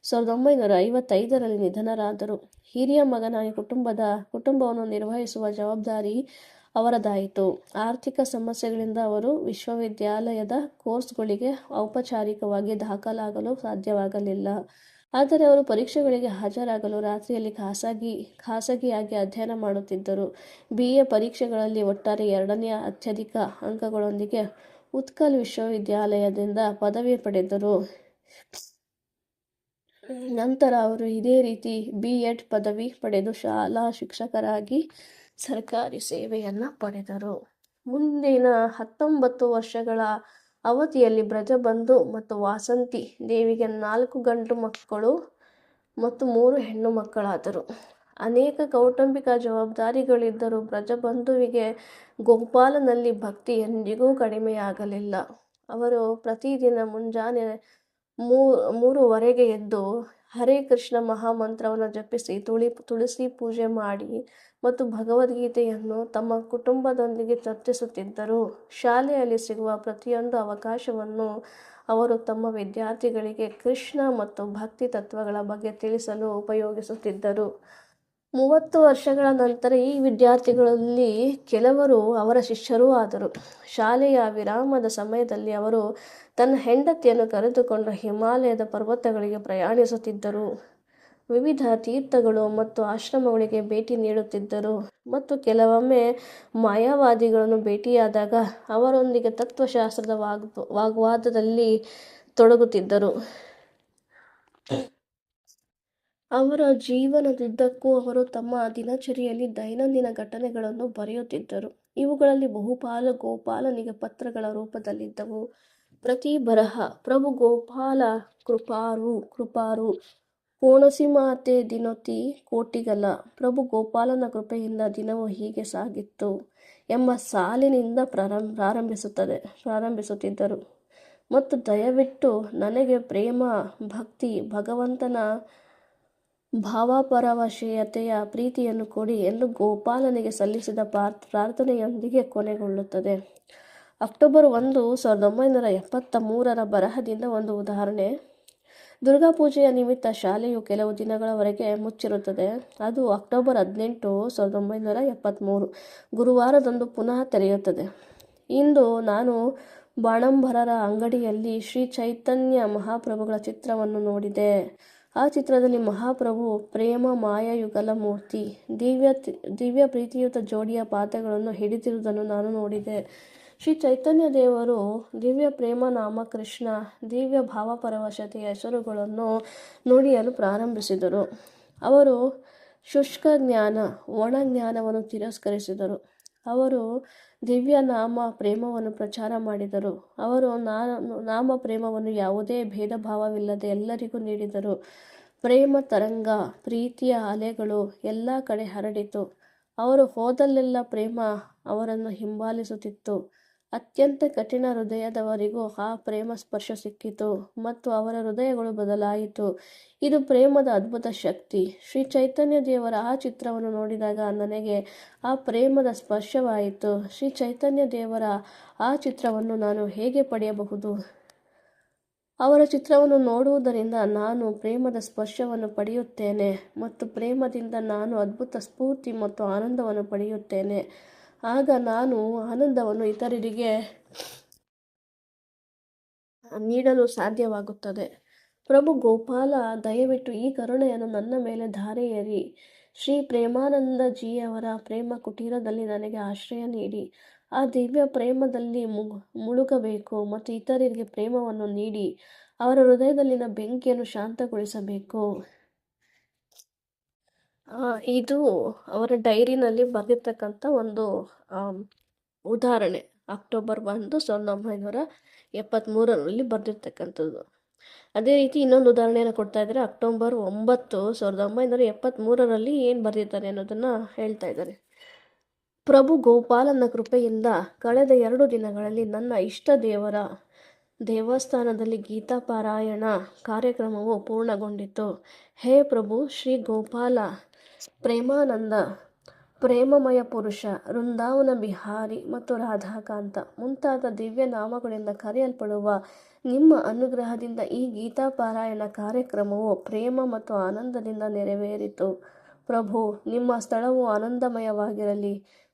1955ರಲ್ಲಿ ನಿಧನರಾದರು. ಹಿರಿಯ ಮಗನಾಗಿ ಕುಟುಂಬವನ್ನು ನಿರ್ವಹಿಸುವ ಜವಾಬ್ದಾರಿ ಅವರದಾಯಿತು. ಆರ್ಥಿಕ ಸಮಸ್ಯೆಗಳಿಂದ ಅವರು ವಿಶ್ವವಿದ್ಯಾಲಯದ ಕೋರ್ಸ್ಗಳಿಗೆ ಔಪಚಾರಿಕವಾಗಿ ದಾಖಲಾಗಲು ಸಾಧ್ಯವಾಗಲಿಲ್ಲ. ಆದರೆ ಅವರು ಪರೀಕ್ಷೆಗಳಿಗೆ ಹಾಜರಾಗಲು ರಾತ್ರಿಯಲ್ಲಿ ಖಾಸಗಿಯಾಗಿ ಅಧ್ಯಯನ ಮಾಡುತ್ತಿದ್ದರು. BA ಪರೀಕ್ಷೆಗಳಲ್ಲಿ ಒಟ್ಟಾರೆ 2ನೇ ಅತ್ಯಧಿಕ ಅಂಕಗಳೊಂದಿಗೆ ಉತ್ಕಲ್ ವಿಶ್ವವಿದ್ಯಾಲಯದಿಂದ ಪದವಿ ಪಡೆದರು. ನಂತರ ಅವರು ಇದೇ ರೀತಿ B.Ed ಪದವಿ ಪಡೆದು ಶಾಲಾ ಶಿಕ್ಷಕರಾಗಿ ಸರ್ಕಾರಿ ಸೇವೆಯನ್ನು ಪಡೆದರು. ಮುಂದಿನ 19 ವರ್ಷಗಳ ಅವಧಿಯಲ್ಲಿ ಬ್ರಜಬಂಧು ಮತ್ತು ವಾಸಂತಿ ದೇವಿಗೆ 4 ಗಂಡು ಮಕ್ಕಳು ಮತ್ತು 3 ಹೆಣ್ಣು ಮಕ್ಕಳಾದರು. ಅನೇಕ ಕೌಟುಂಬಿಕ ಜವಾಬ್ದಾರಿಗಳಿದ್ದರೂ ಬ್ರಜಬಂಧುವಿಗೆ ಗೋಪಾಲನಲ್ಲಿ ಭಕ್ತಿ ಎಂದಿಗೂ ಕಡಿಮೆಯಾಗಲಿಲ್ಲ. ಅವರು ಪ್ರತಿದಿನ ಮುಂಜಾನೆ 3:15ಗೆ ಎದ್ದು ಹರೇ ಕೃಷ್ಣ ಮಹಾಮಂತ್ರವನ್ನು ಜಪಿಸಿ ತುಳಸಿ ಪೂಜೆ ಮಾಡಿ ಮತ್ತು ಭಗವದ್ಗೀತೆಯನ್ನು ತಮ್ಮ ಕುಟುಂಬದೊಂದಿಗೆ ಚರ್ಚಿಸುತ್ತಿದ್ದರು. ಶಾಲೆಯಲ್ಲಿ ಸಿಗುವ ಪ್ರತಿಯೊಂದು ಅವಕಾಶವನ್ನು ಅವರು ತಮ್ಮ ವಿದ್ಯಾರ್ಥಿಗಳಿಗೆ ಕೃಷ್ಣ ಮತ್ತು ಭಕ್ತಿ ತತ್ವಗಳ ಬಗ್ಗೆ ತಿಳಿಸಲು ಉಪಯೋಗಿಸುತ್ತಿದ್ದರು. 30 ವರ್ಷಗಳ ನಂತರ ಈ ವಿದ್ಯಾರ್ಥಿಗಳಲ್ಲಿ ಕೆಲವರು ಅವರ ಶಿಷ್ಯರೂ ಆದರು. ಶಾಲೆಯ ವಿರಾಮದ ಸಮಯದಲ್ಲಿ ಅವರು ತನ್ನ ಹೆಂಡತಿಯನ್ನು ಕರೆದುಕೊಂಡು ಹಿಮಾಲಯದ ಪರ್ವತಗಳಿಗೆ ಪ್ರಯಾಣಿಸುತ್ತಿದ್ದರು. ವಿವಿಧ ತೀರ್ಥಗಳು ಮತ್ತು ಆಶ್ರಮಗಳಿಗೆ ಭೇಟಿ ನೀಡುತ್ತಿದ್ದರು ಮತ್ತು ಕೆಲವೊಮ್ಮೆ ಮಾಯಾವಾದಿಗಳನ್ನು ಭೇಟಿಯಾದಾಗ ಅವರೊಂದಿಗೆ ತತ್ವಶಾಸ್ತ್ರದ ವಾಗ್ವಾದದಲ್ಲಿ ತೊಡಗುತ್ತಿದ್ದರು. ಅವರ ಜೀವನದುದ್ದಕ್ಕೂ ಅವರು ತಮ್ಮ ದಿನಚರಿಯಲ್ಲಿ ದೈನಂದಿನ ಘಟನೆಗಳನ್ನು ಬರೆಯುತ್ತಿದ್ದರು. ಇವುಗಳಲ್ಲಿ ಬಹುಪಾಲು ಗೋಪಾಲನಿಗೆ ಪತ್ರಗಳ ರೂಪದಲ್ಲಿದ್ದವು. ಪ್ರತಿ ಬರಹ ಪ್ರಭು ಗೋಪಾಲ ಕೃಪಾರು ಕೋಣಸಿಮಾತೆ ದಿನೊತಿ ಕೋಟಿಗಲ ಪ್ರಭು ಗೋಪಾಲನ ಕೃಪೆಯಿಂದ ದಿನವೂ ಹೀಗೆ ಸಾಗಿತ್ತು ಎಂಬ ಸಾಲಿನಿಂದ ಪ್ರಾರಂಭಿಸುತ್ತಿದ್ದರು. ಮತ್ತು ದಯವಿಟ್ಟು ನನಗೆ ಪ್ರೇಮ, ಭಕ್ತಿ, ಭಗವಂತನ ಭಾವಪರವಶತೆಯ ಪ್ರೀತಿಯನ್ನು ಕೊಡಿ ಎಂದು ಗೋಪಾಲನಿಗೆ ಸಲ್ಲಿಸಿದ ಪ್ರಾರ್ಥನೆಯೊಂದಿಗೆ ಕೊನೆಗೊಳ್ಳುತ್ತದೆ. ಅಕ್ಟೋಬರ್ 1, 1973 ಬರಹದಿಂದ ಒಂದು ಉದಾಹರಣೆ. ದುರ್ಗಾ ಪೂಜೆಯ ನಿಮಿತ್ತ ಶಾಲೆಯು ಕೆಲವು ದಿನಗಳವರೆಗೆ ಮುಚ್ಚಿರುತ್ತದೆ. ಅದು ಅಕ್ಟೋಬರ್ 18, 1973 ಗುರುವಾರದಂದು ಪುನಃ ತೆರೆಯುತ್ತದೆ. ಇಂದು ನಾನು ಬಾಣಂಬರರ ಅಂಗಡಿಯಲ್ಲಿ ಶ್ರೀ ಚೈತನ್ಯ ಮಹಾಪ್ರಭುಗಳ ಚಿತ್ರವನ್ನು ನೋಡಿದೆ. ಆ ಚಿತ್ರದಲ್ಲಿ ಮಹಾಪ್ರಭು ಪ್ರೇಮ ಮಾಯಯುಗಲ ಮೂರ್ತಿ ದಿವ್ಯ ಪ್ರೀತಿಯುತ ಜೋಡಿಯ ಪಾದಗಳನ್ನು ಹಿಡಿದಿರುವುದನ್ನು ನಾನು ನೋಡಿದೆ. ಶ್ರೀ ಚೈತನ್ಯ ದೇವರು ದಿವ್ಯ ಪ್ರೇಮ ನಾಮ ಕೃಷ್ಣ, ದಿವ್ಯ ಭಾವಪರವಶತೆಯ ಹೆಸರುಗಳನ್ನು ನುಡಿಯಲು ಪ್ರಾರಂಭಿಸಿದರು. ಅವರು ಶುಷ್ಕ ಜ್ಞಾನ, ಒಣ ಜ್ಞಾನವನ್ನು ತಿರಸ್ಕರಿಸಿದರು. ಅವರು ದಿವ್ಯ ನಾಮ ಪ್ರೇಮವನ್ನು ಪ್ರಚಾರ ಮಾಡಿದರು. ಅವರು ನಾಮ ಪ್ರೇಮವನ್ನು ಯಾವುದೇ ಭೇದ ಭಾವವಿಲ್ಲದೆ ಎಲ್ಲರಿಗೂ ನೀಡಿದರು. ಪ್ರೇಮ ತರಂಗ, ಪ್ರೀತಿಯ ಅಲೆಗಳು ಎಲ್ಲ ಕಡೆ ಹರಡಿತು. ಅವರು ಹೋದಲ್ಲೆಲ್ಲ ಪ್ರೇಮ ಅವರನ್ನು ಹಿಂಬಾಲಿಸುತ್ತಿತ್ತು. ಅತ್ಯಂತ ಕಠಿಣ ಹೃದಯದವರಿಗೂ ಆ ಪ್ರೇಮ ಸ್ಪರ್ಶ ಸಿಕ್ಕಿತು ಮತ್ತು ಅವರ ಹೃದಯಗಳು ಬದಲಾಯಿತು. ಇದು ಪ್ರೇಮದ ಅದ್ಭುತ ಶಕ್ತಿ. ಶ್ರೀ ಚೈತನ್ಯ ದೇವರ ಆ ಚಿತ್ರವನ್ನು ನೋಡಿದಾಗ ನನಗೆ ಆ ಪ್ರೇಮದ ಸ್ಪರ್ಶವಾಯಿತು. ಶ್ರೀ ಚೈತನ್ಯ ದೇವರ ಆ ಚಿತ್ರವನ್ನು ನಾನು ಹೇಗೆ ಪಡೆಯಬಹುದು? ಅವರ ಚಿತ್ರವನ್ನು ನೋಡುವುದರಿಂದ ನಾನು ಪ್ರೇಮದ ಸ್ಪರ್ಶವನ್ನು ಪಡೆಯುತ್ತೇನೆ ಮತ್ತು ಪ್ರೇಮದಿಂದ ನಾನು ಅದ್ಭುತ ಸ್ಫೂರ್ತಿ ಮತ್ತು ಆನಂದವನ್ನು ಪಡೆಯುತ್ತೇನೆ. ಆಗ ನಾನು ಆನಂದವನ್ನು ಇತರರಿಗೆ ನೀಡಲು ಸಾಧ್ಯವಾಗುತ್ತದೆ. ಪ್ರಭು ಗೋಪಾಲ, ದಯವಿಟ್ಟು ಈ ಕರುಣೆಯನ್ನು ನನ್ನ ಮೇಲೆ ಧಾರೆ ಎರಿ. ಶ್ರೀ ಪ್ರೇಮಾನಂದಜಿಯವರ ಪ್ರೇಮ ಕುಟೀರದಲ್ಲಿ ನನಗೆ ಆಶ್ರಯ ನೀಡಿ. ಆ ದಿವ್ಯ ಪ್ರೇಮದಲ್ಲಿ ಮುಳುಗಬೇಕು ಮತ್ತು ಇತರರಿಗೆ ಪ್ರೇಮವನ್ನು ನೀಡಿ ಅವರ ಹೃದಯದಲ್ಲಿನ ಬೆಂಕಿಯನ್ನು ಶಾಂತಗೊಳಿಸಬೇಕು. ಇದು ಅವರ ಡೈರಿನಲ್ಲಿ ಬರೆದಿರ್ತಕ್ಕಂಥ ಒಂದು ಉದಾಹರಣೆ. ಅಕ್ಟೋಬರ್ 1, 1973 ಬರೆದಿರ್ತಕ್ಕಂಥದ್ದು. ಅದೇ ರೀತಿ ಇನ್ನೊಂದು ಉದಾಹರಣೆಯನ್ನು ಕೊಡ್ತಾ ಇದ್ದಾರೆ. ಅಕ್ಟೋಬರ್ 9, 1973 ಏನು ಬರೆದಿದ್ದಾರೆ ಅನ್ನೋದನ್ನು ಹೇಳ್ತಾ ಇದ್ದಾರೆ. ಪ್ರಭು ಗೋಪಾಲನ ಕೃಪೆಯಿಂದ ಕಳೆದ 2 ದಿನಗಳಲ್ಲಿ ನನ್ನ ಇಷ್ಟ ದೇವರ ದೇವಸ್ಥಾನದಲ್ಲಿ ಗೀತಾ ಪಾರಾಯಣ ಕಾರ್ಯಕ್ರಮವು ಪೂರ್ಣಗೊಂಡಿತು. ಹೇ ಪ್ರಭು, ಶ್ರೀ ಗೋಪಾಲ, ಪ್ರೇಮಾನಂದ, ಪ್ರೇಮಮಯ ಪುರುಷ, ವೃಂದಾವನ ಬಿಹಾರಿ ಮತ್ತು ರಾಧಾಕಾಂತ ಮುಂತಾದ ದಿವ್ಯ ನಾಮಗಳಿಂದ ಕರೆಯಲ್ಪಡುವ ನಿಮ್ಮ ಅನುಗ್ರಹದಿಂದ ಈ ಗೀತಾ ಪಾರಾಯಣ ಕಾರ್ಯಕ್ರಮವು ಪ್ರೇಮ ಮತ್ತು ಆನಂದದಿಂದ ನೆರವೇರಿತು. ಪ್ರಭು, ನಿಮ್ಮ ಸ್ಥಳವು ಆನಂದಮಯವಾಗಿರಲಿ.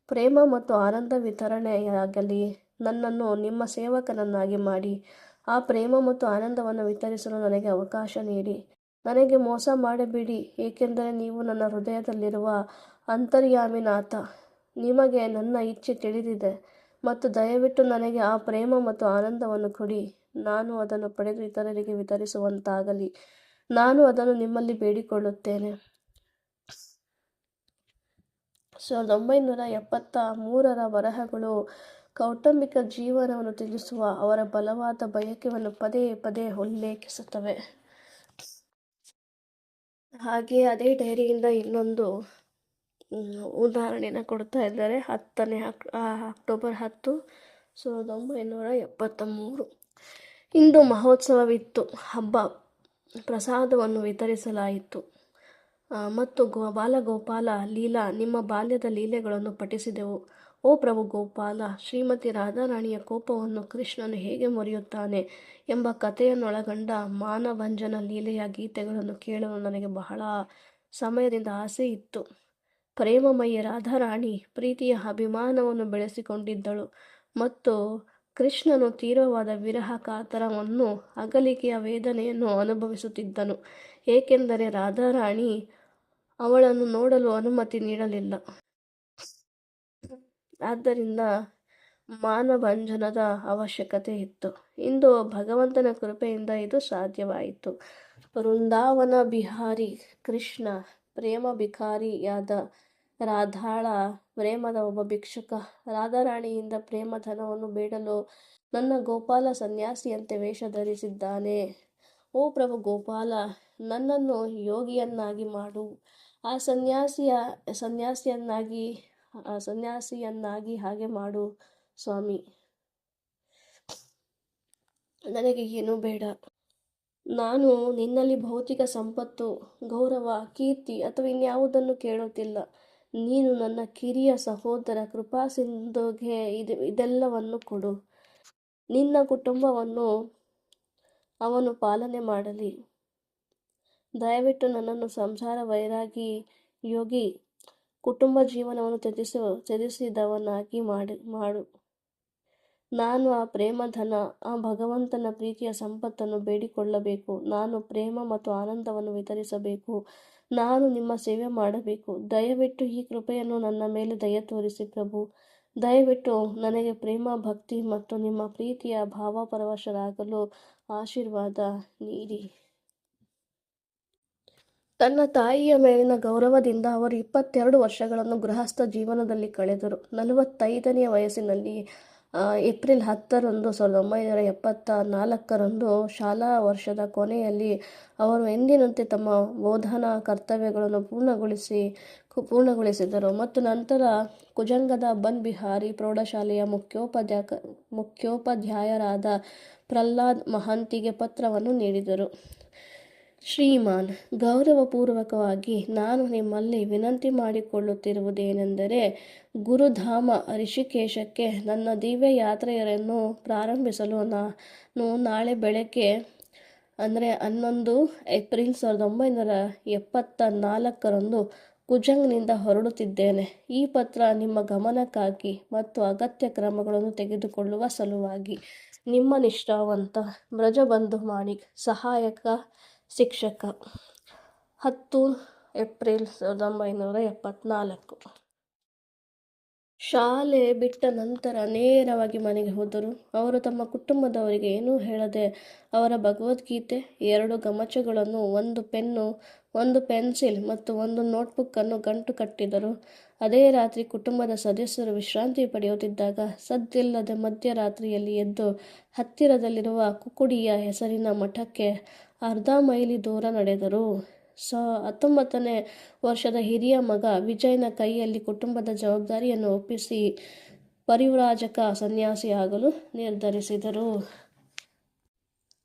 ಪ್ರೇಮ ಮತ್ತು ಆನಂದ ವಿತರಣೆಯಾಗಲಿ. ನನ್ನನ್ನು ನಿಮ್ಮ ಸೇವಕನನ್ನಾಗಿ ಮಾಡಿ ಆ ಪ್ರೇಮ ಮತ್ತು ಆನಂದವನ್ನು ವಿತರಿಸಲು ನನಗೆ ಅವಕಾಶ ನೀಡಿ. ನನಗೆ ಮೋಸ ಮಾಡಬೇಡಿ, ಏಕೆಂದರೆ ನೀವು ನನ್ನ ಹೃದಯದಲ್ಲಿರುವ ಅಂತರ್ಯಾಮಿನಾಥ. ನಿಮಗೆ ನನ್ನ ಇಚ್ಛೆ ತಿಳಿದಿದೆ ಮತ್ತು ದಯವಿಟ್ಟು ನನಗೆ ಆ ಪ್ರೇಮ ಮತ್ತು ಆನಂದವನ್ನು ಕೊಡಿ. ನಾನು ಅದನ್ನು ಪಡೆದು ಇತರರಿಗೆ ವಿತರಿಸುವಂತಾಗಲಿ. ನಾನು ಅದನ್ನು ನಿಮ್ಮಲ್ಲಿ ಬೇಡಿಕೊಳ್ಳುತ್ತೇನೆ. 1973 ಬರಹಗಳು ಕೌಟುಂಬಿಕ ಜೀವನವನ್ನು ತಿಳಿಸುವ ಅವರ ಬಲವಾದ ಬಯಕೆಯನ್ನು ಪದೇ ಪದೇ ಉಲ್ಲೇಖಿಸುತ್ತವೆ. ಹಾಗೆ ಅದೇ ಡೈರಿಯಿಂದ ಇನ್ನೊಂದು ಉದಾಹರಣೆಯನ್ನು ಕೊಡ್ತಾ ಇದ್ದಾರೆ. ಅಕ್ಟೋಬರ್ 10, 1973 ಇಂದು ಮಹೋತ್ಸವವಿತ್ತು. ಹಬ್ಬ ಪ್ರಸಾದವನ್ನು ವಿತರಿಸಲಾಯಿತು ಮತ್ತು ಬಾಲಗೋಪಾಲ ಲೀಲಾ, ನಿಮ್ಮ ಬಾಲ್ಯದ ಲೀಲೆಗಳನ್ನು ಪಠಿಸಿದೆವು. ಓ ಪ್ರಭು ಗೋಪಾಲ, ಶ್ರೀಮತಿ ರಾಧಾರಾಣಿಯ ಕೋಪವನ್ನು ಕೃಷ್ಣನು ಹೇಗೆ ಮುರಿಯುತ್ತಾನೆ ಎಂಬ ಕಥೆಯನ್ನೊಳಗೊಂಡ ಮಾನಭಂಜನ ಲೀಲೆಯ ಗೀತೆಗಳನ್ನು ಕೇಳಲು ನನಗೆ ಬಹಳ ಸಮಯದಿಂದ ಆಸೆ ಇತ್ತು. ಪ್ರೇಮಮಯಿ ರಾಧಾರಾಣಿ ಪ್ರೀತಿಯ ಅಭಿಮಾನವನ್ನು ಬೆಳೆಸಿಕೊಂಡಿದ್ದಳು ಮತ್ತು ಕೃಷ್ಣನು ತೀವ್ರವಾದ ವಿರಹ ಕಾತರವನ್ನು, ಅಗಲಿಕೆಯ ವೇದನೆಯನ್ನು ಅನುಭವಿಸುತ್ತಿದ್ದನು, ಏಕೆಂದರೆ ರಾಧಾರಾಣಿ ಅವಳನ್ನು ನೋಡಲು ಅನುಮತಿ ನೀಡಲಿಲ್ಲ. ಆದ್ದರಿಂದ ಮಾನಭಂಜನದ ಅವಶ್ಯಕತೆ ಇತ್ತು. ಇಂದು ಭಗವಂತನ ಕೃಪೆಯಿಂದ ಇದು ಸಾಧ್ಯವಾಯಿತು. ವೃಂದಾವನ ಬಿಹಾರಿ ಕೃಷ್ಣ ಪ್ರೇಮ ಭಿಕಾರಿಯಾದ ರಾಧಾಳ ಪ್ರೇಮದ ಒಬ್ಬ ಭಿಕ್ಷುಕ ರಾಧಾರಾಣಿಯಿಂದ ಪ್ರೇಮಧನವನ್ನು ಬೇಡಲು ನನ್ನ ಗೋಪಾಲ ಸನ್ಯಾಸಿಯಂತೆ ವೇಷ ಧರಿಸಿದ್ದಾನೆ. ಓ ಪ್ರಭು ಗೋಪಾಲ, ನನ್ನನ್ನು ಯೋಗಿಯನ್ನಾಗಿ ಮಾಡು. ಆ ಸನ್ಯಾಸಿಯನ್ನಾಗಿ ಹಾಗೆ ಮಾಡು ಸ್ವಾಮಿ. ನನಗೆ ಏನೂ ಬೇಡ. ನಾನು ನಿನ್ನಲ್ಲಿ ಭೌತಿಕ ಸಂಪತ್ತು, ಗೌರವ, ಕೀರ್ತಿ ಅಥವಾ ಇನ್ಯಾವುದನ್ನು ಕೇಳುತ್ತಿಲ್ಲ. ನೀನು ನನ್ನ ಕಿರಿಯ ಸಹೋದರ ಕೃಪಾಸಿಂಧುಗೆ ಇದೆಲ್ಲವನ್ನು ಕೊಡು. ನಿನ್ನ ಕುಟುಂಬವನ್ನು ಅವನು ಪಾಲನೆ ಮಾಡಲಿ. ದಯವಿಟ್ಟು ನನ್ನನ್ನು ಸಂಸಾರ ವೈರಾಗಿ ಯೋಗಿ ಕುಟುಂಬ ಜೀವನವನ್ನು ತ್ಯಜಿಸಿದವನಾಗಿ ಮಾಡು. ನಾನು ಆ ಪ್ರೇಮಧನ, ಆ ಭಗವಂತನ ಪ್ರೀತಿಯ ಸಂಪತ್ತನ್ನು ಬೇಡಿಕೊಳ್ಳಬೇಕು. ನಾನು ಪ್ರೇಮ ಮತ್ತು ಆನಂದವನ್ನು ವಿತರಿಸಬೇಕು. ನಾನು ನಿಮ್ಮ ಸೇವೆ ಮಾಡಬೇಕು. ದಯವಿಟ್ಟು ಈ ಕೃಪೆಯನ್ನು ನನ್ನ ಮೇಲೆ ದಯ ತೋರಿಸಿ ಪ್ರಭು. ದಯವಿಟ್ಟು ನನಗೆ ಪ್ರೇಮ, ಭಕ್ತಿ ಮತ್ತು ನಿಮ್ಮ ಪ್ರೀತಿಯ ಭಾವಪರವಶರಾಗಲು ಆಶೀರ್ವಾದ ನೀಡಿ. ತನ್ನ ತಾಯಿಯ ಮೇಲಿನ ಗೌರವದಿಂದ ಅವರು 22 ವರ್ಷಗಳನ್ನು ಗೃಹಸ್ಥ ಜೀವನದಲ್ಲಿ ಕಳೆದರು. 45ನೇ ವಯಸ್ಸಿನಲ್ಲಿ ಏಪ್ರಿಲ್ 10ರಂದು 1974ರಂದು ಶಾಲಾ ವರ್ಷದ ಕೊನೆಯಲ್ಲಿ ಅವರು ಎಂದಿನಂತೆ ತಮ್ಮ ಬೋಧನಾ ಕರ್ತವ್ಯಗಳನ್ನು ಪೂರ್ಣಗೊಳಿಸಿದರು ಮತ್ತು ನಂತರ ಕುಜಂಗದ ಬನ್ ಬಿಹಾರಿ ಪ್ರೌಢಶಾಲೆಯ ಮುಖ್ಯೋಪಾಧ್ಯಾಯರಾದ ಪ್ರಹ್ಲಾದ್ ಮಹಂತಿಗೆ ಪತ್ರವನ್ನು ನೀಡಿದರು. ಶ್ರೀಮಾನ್, ಗೌರವಪೂರ್ವಕವಾಗಿ ನಾನು ನಿಮ್ಮಲ್ಲಿ ವಿನಂತಿ ಮಾಡಿಕೊಳ್ಳುತ್ತಿರುವುದೇನೆಂದರೆ, ಗುರುಧಾಮ ರಿಷಿಕೇಶಕ್ಕೆ ನನ್ನ ದಿವ್ಯ ಯಾತ್ರೆಯನ್ನು ಪ್ರಾರಂಭಿಸಲು ನಾನು ನಾಳೆ ಬೆಳಗ್ಗೆ ಅಂದರೆ 11 ಏಪ್ರಿಲ್ 1974ರಂದು ಕುಜಂಗ್ನಿಂದ ಹೊರಡುತ್ತಿದ್ದೇನೆ. ಈ ಪತ್ರ ನಿಮ್ಮ ಗಮನಕ್ಕಾಗಿ ಮತ್ತು ಅಗತ್ಯ ಕ್ರಮಗಳನ್ನು ತೆಗೆದುಕೊಳ್ಳುವ ಸಲುವಾಗಿ ನಿಮ್ಮ ನಿಷ್ಠಾವಂತ ಬ್ರಜಬಂಧು ಮಾಣಿಕ್, ಸಹಾಯಕ ಶಿಕ್ಷಕ. 10 ಏಪ್ರಿಲ್ 1974. ಶಾಲೆ ಬಿಟ್ಟ ನಂತರ ನೇರವಾಗಿ ಮನೆಗೆ ಹೋದರು. ಅವರು ತಮ್ಮ ಕುಟುಂಬದವರಿಗೆ ಏನೂ ಹೇಳದೆ ಅವರ ಭಗವದ್ಗೀತೆ, 2 ಗಮಚಗಳನ್ನು, 1 ಪೆನ್ನು, 1 ಪೆನ್ಸಿಲ್ ಮತ್ತು 1 ನೋಟ್ಬುಕ್ಕನ್ನು ಗಂಟು ಕಟ್ಟಿದರು. ಅದೇ ರಾತ್ರಿ ಕುಟುಂಬದ ಸದಸ್ಯರು ವಿಶ್ರಾಂತಿ ಪಡೆಯುತ್ತಿದ್ದಾಗ ಸದ್ದಿಲ್ಲದೆ ಮಧ್ಯರಾತ್ರಿಯಲ್ಲಿ ಎದ್ದು ಹತ್ತಿರದಲ್ಲಿರುವ ಕುಕುಡಿಯ ಹೆಸರಿನ ಮಠಕ್ಕೆ ಅರ್ಧ ಮೈಲಿ ದೂರ ನಡೆದರು. 19ನೇ ವರ್ಷದ ಹಿರಿಯ ಮಗ ವಿಜಯ್ನ ಕೈಯಲ್ಲಿ ಕುಟುಂಬದ ಜವಾಬ್ದಾರಿಯನ್ನು ಒಪ್ಪಿಸಿ ಪರಿವ್ರಾಜಕ ಸನ್ಯಾಸಿಯಾಗಲು ನಿರ್ಧರಿಸಿದರು.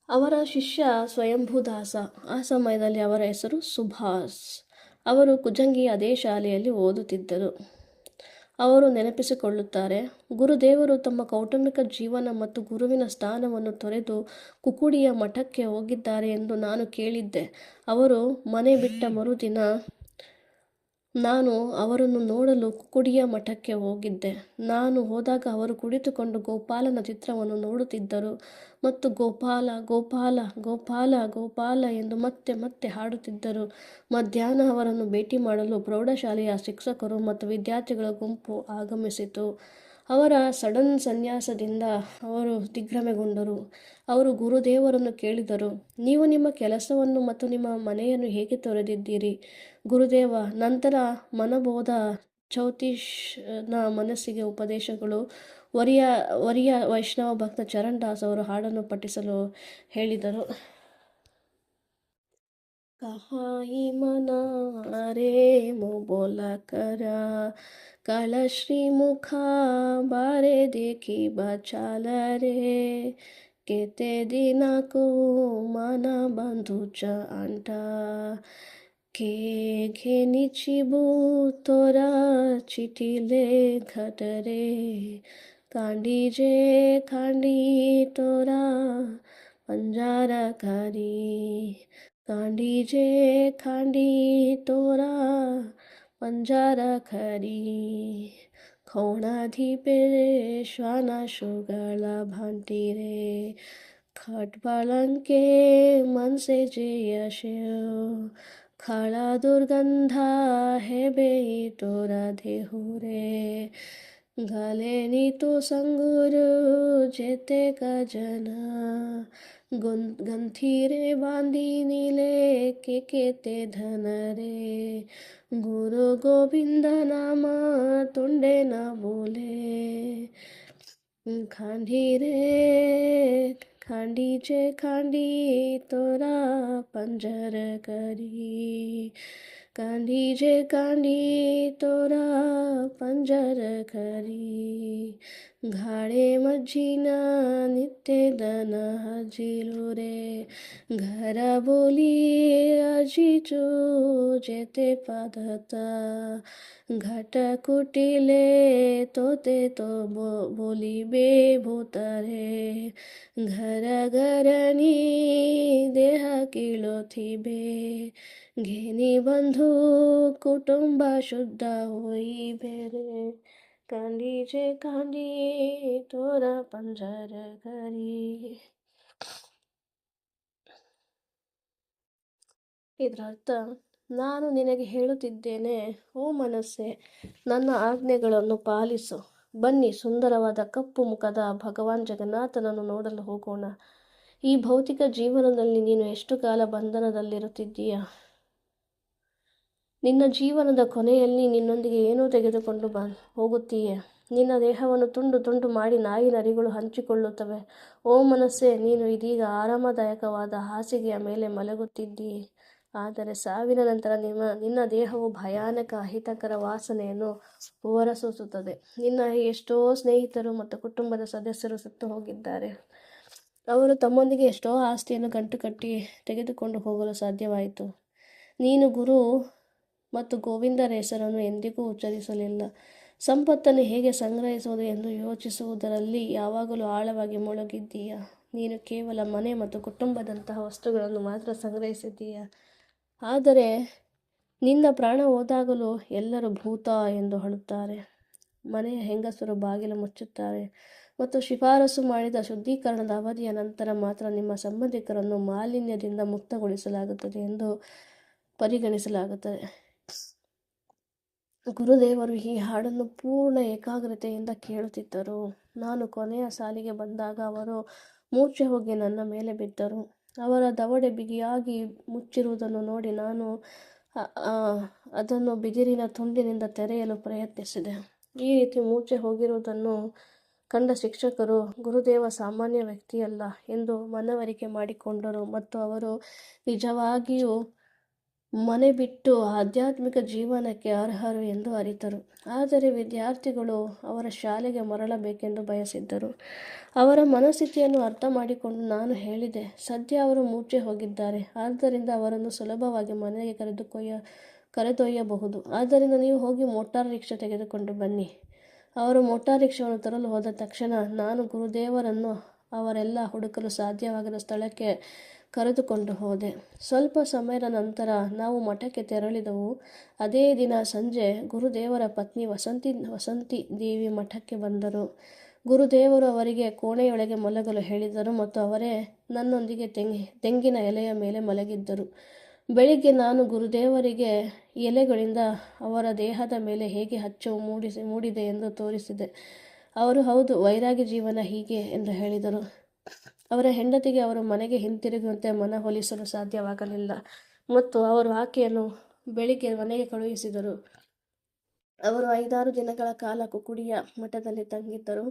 ಅವರ ಶಿಷ್ಯ ಸ್ವಯಂಭೂದಾಸ. ಆ ಸಮಯದಲ್ಲಿ ಅವರ ಹೆಸರು ಸುಭಾಷ್. ಅವರು ಕುಜಂಗಿಯ ಅದೇ ಶಾಲೆಯಲ್ಲಿ ಓದುತ್ತಿದ್ದರು. ಅವರು ನೆನಪಿಸಿಕೊಳ್ಳುತ್ತಾರೆ, ಗುರುದೇವರು ತಮ್ಮ ಕೌಟುಂಬಿಕ ಜೀವನ ಮತ್ತು ಗುರುವಿನ ಸ್ಥಾನವನ್ನು ತೊರೆದು ಕುಕುಡಿಯ ಮಠಕ್ಕೆ ಹೋಗಿದ್ದಾರೆ ಎಂದು ನಾನು ಕೇಳಿದ್ದೆ. ಅವರು ಮನೆ ಬಿಟ್ಟ ಮರುದಿನ ನಾನು ಅವರನ್ನು ನೋಡಲು ಕುಕುಡಿಯ ಮಠಕ್ಕೆ ಹೋಗಿದ್ದೆ. ನಾನು ಹೋದಾಗ ಅವರು ಕುಳಿತುಕೊಂಡು ಗೋಪಾಲನ ಚಿತ್ರವನ್ನು ನೋಡುತ್ತಿದ್ದರು ಮತ್ತು ಗೋಪಾಲ ಗೋಪಾಲ ಗೋಪಾಲ ಗೋಪಾಲ ಎಂದು ಮತ್ತೆ ಮತ್ತೆ ಹಾಡುತ್ತಿದ್ದರು. ಮಧ್ಯಾಹ್ನ ಅವರನ್ನು ಭೇಟಿ ಮಾಡಲು ಪ್ರೌಢಶಾಲೆಯ ಶಿಕ್ಷಕರು ಮತ್ತು ವಿದ್ಯಾರ್ಥಿಗಳ ಗುಂಪು ಆಗಮಿಸಿತು. ಅವರ ಸಡನ್ ಸನ್ಯಾಸದಿಂದ ಅವರು ದಿಗ್ಭ್ರಮೆಗೊಂಡರು. ಅವರು ಗುರುದೇವರನ್ನು ಕೇಳಿದರು, ನೀವು ನಿಮ್ಮ ಕೆಲಸವನ್ನು ಮತ್ತು ನಿಮ್ಮ ಮನೆಯನ್ನು ಹೇಗೆ ತೊರೆದಿದ್ದೀರಿ ಗುರುದೇವ? ನಂತರ ಮನಬೋಧ ಚೌತೀಶ್ನ ಮನಸ್ಸಿಗೆ ಉಪದೇಶಗಳು, ವರಿಯ ವೈಷ್ಣವ ಭಕ್ತ ಚರಣ್ ದಾಸ್ ಅವರು ಹಾಡನ್ನು ಪಠಿಸಲು ಹೇಳಿದರು. ಕಹಾಯಿ ಮನಾ ರೇ ಮೋ ಬೋಲಾ ಕರಾ ಕಾಳ ಶ್ರೀಮುಖ ಬಾರೆ देखी बचाल रे केते दिनाको मन बंधुच अंटा के घेनिचिबु तोरा चिठिले घटरे कांडी जे खांडी तोरा पंजारा कारी कांडी जे खांडी तोरा पंजारा खरी खौणा धीपे श्वाना शुगला भांटी रे खटबाळंके मनसे जे यशेव खाळा दुर्गंधा हे बेई तोरा देहू रे घालेनी तो संगुरु जेते का जना गंथी रे बांधी नीले केते धन रे गुरु गोविंद नाम तोंडे न बोले खांडी रे खांडी जे खांडी तोरा पंजर करी कांडी जे कांडी तोरा पंजर करी घाड़े मझीना नित्य दन हजिलो रे घर बोली अजिचू जेते पादता घट कुटिले तोते तो बोलिबे भूतरे घर घरनी देह कीळोथिबे घेनी बंधू कुटुंब शुद्ध होई बेरे कांडी जे कांडी तोರ पंजर ಕರಿ. ಇದರ ಅರ್ಥ, ನಾನು ನಿನಗೆ ಹೇಳುತ್ತಿದ್ದೇನೆ, ಓ ಮನಸ್ಸೇ, ನನ್ನ ಆಜ್ಞೆಗಳನ್ನು ಪಾಲಿಸು. ಬನ್ನಿ, ಸುಂದರವಾದ ಕಪ್ಪು ಮುಖದ ಭಗವಾನ್ ಜಗನ್ನಾಥನನ್ನು ನೋಡಲು ಹೋಗೋಣ. ಈ ಭೌತಿಕ ಜೀವನದಲ್ಲಿ ನೀನು ಎಷ್ಟು ಕಾಲ ಬಂಧನದಲ್ಲಿರುತ್ತಿದ್ದೀಯ? ನಿನ್ನ ಜೀವನದ ಕೊನೆಯಲ್ಲಿ ನಿನ್ನೊಂದಿಗೆ ಏನೋ ತೆಗೆದುಕೊಂಡು ಹೋಗುತ್ತೀಯೆ. ನಿನ್ನ ದೇಹವನ್ನು ತುಂಡು ತುಂಡು ಮಾಡಿ ನಾಯಿ ನರಿಗಳು ಹಂಚಿಕೊಳ್ಳುತ್ತವೆ. ಓ ಮನಸ್ಸೇ, ನೀನು ಇದೀಗ ಆರಾಮದಾಯಕವಾದ ಹಾಸಿಗೆಯ ಮೇಲೆ ಮಲಗುತ್ತಿದ್ದೀ. ಆದರೆ ಸಾವಿನ ನಂತರ ನಿನ್ನ ದೇಹವು ಭಯಾನಕ ಅಹಿತಕರ ವಾಸನೆಯನ್ನು ಹೊರಸೂಸುತ್ತದೆ. ನಿನ್ನ ಎಷ್ಟೋ ಸ್ನೇಹಿತರು ಮತ್ತು ಕುಟುಂಬದ ಸದಸ್ಯರು ಸತ್ತು ಹೋಗಿದ್ದಾರೆ. ಅವರು ತಮ್ಮೊಂದಿಗೆ ಎಷ್ಟೋ ಆಸ್ತಿಯನ್ನು ಗಂಟು ಕಟ್ಟಿ ತೆಗೆದುಕೊಂಡು ಹೋಗಲು ಸಾಧ್ಯವಾಯಿತು. ನೀನು ಗುರು ಮತ್ತು ಗೋವಿಂದರ ಹೆಸರನ್ನು ಎಂದಿಗೂ ಉಚ್ಚರಿಸಲಿಲ್ಲ. ಸಂಪತ್ತನ್ನು ಹೇಗೆ ಸಂಗ್ರಹಿಸುವುದು ಎಂದು ಯೋಚಿಸುವುದರಲ್ಲಿ ಯಾವಾಗಲೂ ಆಳವಾಗಿ ಮುಳುಗಿದ್ದೀಯ. ನೀನು ಕೇವಲ ಮನೆ ಮತ್ತು ಕುಟುಂಬದಂತಹ ವಸ್ತುಗಳನ್ನು ಮಾತ್ರ ಸಂಗ್ರಹಿಸಿದ್ದೀಯ. ಆದರೆ ನಿನ್ನ ಪ್ರಾಣ ಹೋದಾಗಲೂ ಎಲ್ಲರೂ ಭೂತ ಎಂದು ಹೇಳುತ್ತಾರೆ. ಮನೆಯ ಹೆಂಗಸರು ಬಾಗಿಲು ಮುಚ್ಚುತ್ತಾರೆ ಮತ್ತು ಶಿಫಾರಸು ಮಾಡಿದ ಶುದ್ಧೀಕರಣದ ಅವಧಿಯ ನಂತರ ಮಾತ್ರ ನಿಮ್ಮ ಸಂಬಂಧಿಕರನ್ನು ಮಾಲಿನ್ಯದಿಂದ ಮುಕ್ತಗೊಳಿಸಲಾಗುತ್ತದೆ ಎಂದು ಪರಿಗಣಿಸಲಾಗುತ್ತದೆ. ಗುರುದೇವರು ಈ ಹಾಡನ್ನು ಪೂರ್ಣ ಏಕಾಗ್ರತೆಯಿಂದ ಕೇಳುತ್ತಿದ್ದರು. ನಾನು ಕೊನೆಯ ಸಾಲಿಗೆ ಬಂದಾಗ ಅವರು ಮೂರ್ಛೆ ಹೋಗಿ ನನ್ನ ಮೇಲೆ ಬಿದ್ದರು. ಅವರ ದವಡೆ ಬಿಗಿಯಾಗಿ ಮುಚ್ಚಿರುವುದನ್ನು ನೋಡಿ ನಾನು ಅದನ್ನು ಬಿದಿರಿನ ತುಂಡಿನಿಂದ ತೆರೆಯಲು ಪ್ರಯತ್ನಿಸಿದೆ. ಈ ರೀತಿ ಮೂರ್ಛೆ ಹೋಗಿರುವುದನ್ನು ಕಂಡ ಶಿಕ್ಷಕರು ಗುರುದೇವ ಸಾಮಾನ್ಯ ವ್ಯಕ್ತಿಯಲ್ಲ ಎಂದು ಮನವರಿಕೆ ಮಾಡಿಕೊಂಡರು ಮತ್ತು ಅವರು ನಿಜವಾಗಿಯೂ ಮನೆ ಬಿಟ್ಟು ಆಧ್ಯಾತ್ಮಿಕ ಜೀವನಕ್ಕೆ ಅರ್ಹರು ಎಂದು ಅರಿತರು. ಆದರೆ ವಿದ್ಯಾರ್ಥಿಗಳು ಅವರ ಶಾಲೆಗೆ ಮರಳಬೇಕೆಂದು ಬಯಸಿದ್ದರು. ಅವರ ಮನಸ್ಥಿತಿಯನ್ನು ಅರ್ಥ ಮಾಡಿಕೊಂಡು ನಾನು ಹೇಳಿದೆ, ಸದ್ಯ ಅವರು ಮೂರ್ಛೆ ಹೋಗಿದ್ದಾರೆ, ಆದ್ದರಿಂದ ಅವರನ್ನು ಸುಲಭವಾಗಿ ಮನೆಗೆ ಕರೆದೊಯ್ಯಬಹುದು. ಆದ್ದರಿಂದ ನೀವು ಹೋಗಿ ಮೋಟಾರ್ ರಿಕ್ಷಾ ತೆಗೆದುಕೊಂಡು ಬನ್ನಿ. ಅವರು ಮೋಟಾರ್ ರಿಕ್ಷಾವನ್ನು ತರಲು ಹೋದ ತಕ್ಷಣ ನಾನು ಗುರುದೇವರನ್ನು ಅವರೆಲ್ಲ ಹುಡುಕಲು ಸಾಧ್ಯವಾಗದ ಸ್ಥಳಕ್ಕೆ ಕರೆದುಕೊಂಡು ಹೋದೆ. ಸ್ವಲ್ಪ ಸಮಯದ ನಂತರ ನಾವು ಮಠಕ್ಕೆ ತೆರಳಿದೆವು. ಅದೇ ದಿನ ಸಂಜೆ ಗುರುದೇವರ ಪತ್ನಿ ವಸಂತಿ ದೇವಿ ಮಠಕ್ಕೆ ಬಂದರು. ಗುರುದೇವರು ಅವರಿಗೆ ಕೋಣೆಯೊಳಗೆ ಮಲಗಲು ಹೇಳಿದರು ಮತ್ತು ಅವರೇ ನನ್ನೊಂದಿಗೆ ತೆಂಗಿನ ಎಲೆಯ ಮೇಲೆ ಮಲಗಿದ್ದರು. ಬೆಳಿಗ್ಗೆ ನಾನು ಗುರುದೇವರಿಗೆ ಎಲೆಗಳಿಂದ ಅವರ ದೇಹದ ಮೇಲೆ ಹೇಗೆ ಹಚ್ಚವು ಮೂಡಿದೆ ಎಂದು ತೋರಿಸಿದೆ. ಅವರು ಹೌದು, ವೈರಾಗ್ಯ ಜೀವನ ಹೀಗೆ ಎಂದು ಹೇಳಿದರು. ಅವರ ಹೆಂಡತಿಗೆ ಅವರ ಮನೆಗೆ ಹಿಂತಿರುಗುವಂತೆ ಮನವೊಲಿಸಲು ಸಾಧ್ಯವಾಗಲಿಲ್ಲ ಮತ್ತು ಅವರು ಆಕೆಯನ್ನು ಬೆಳಿಗ್ಗೆ ಮನೆಗೆ ಕಳುಹಿಸಿದರು. ಅವರು 5-6 ದಿನಗಳ ಕಾಲ ಕುಕುಡಿಯ ಮಠದಲ್ಲಿ ತಂಗಿದ್ದರು.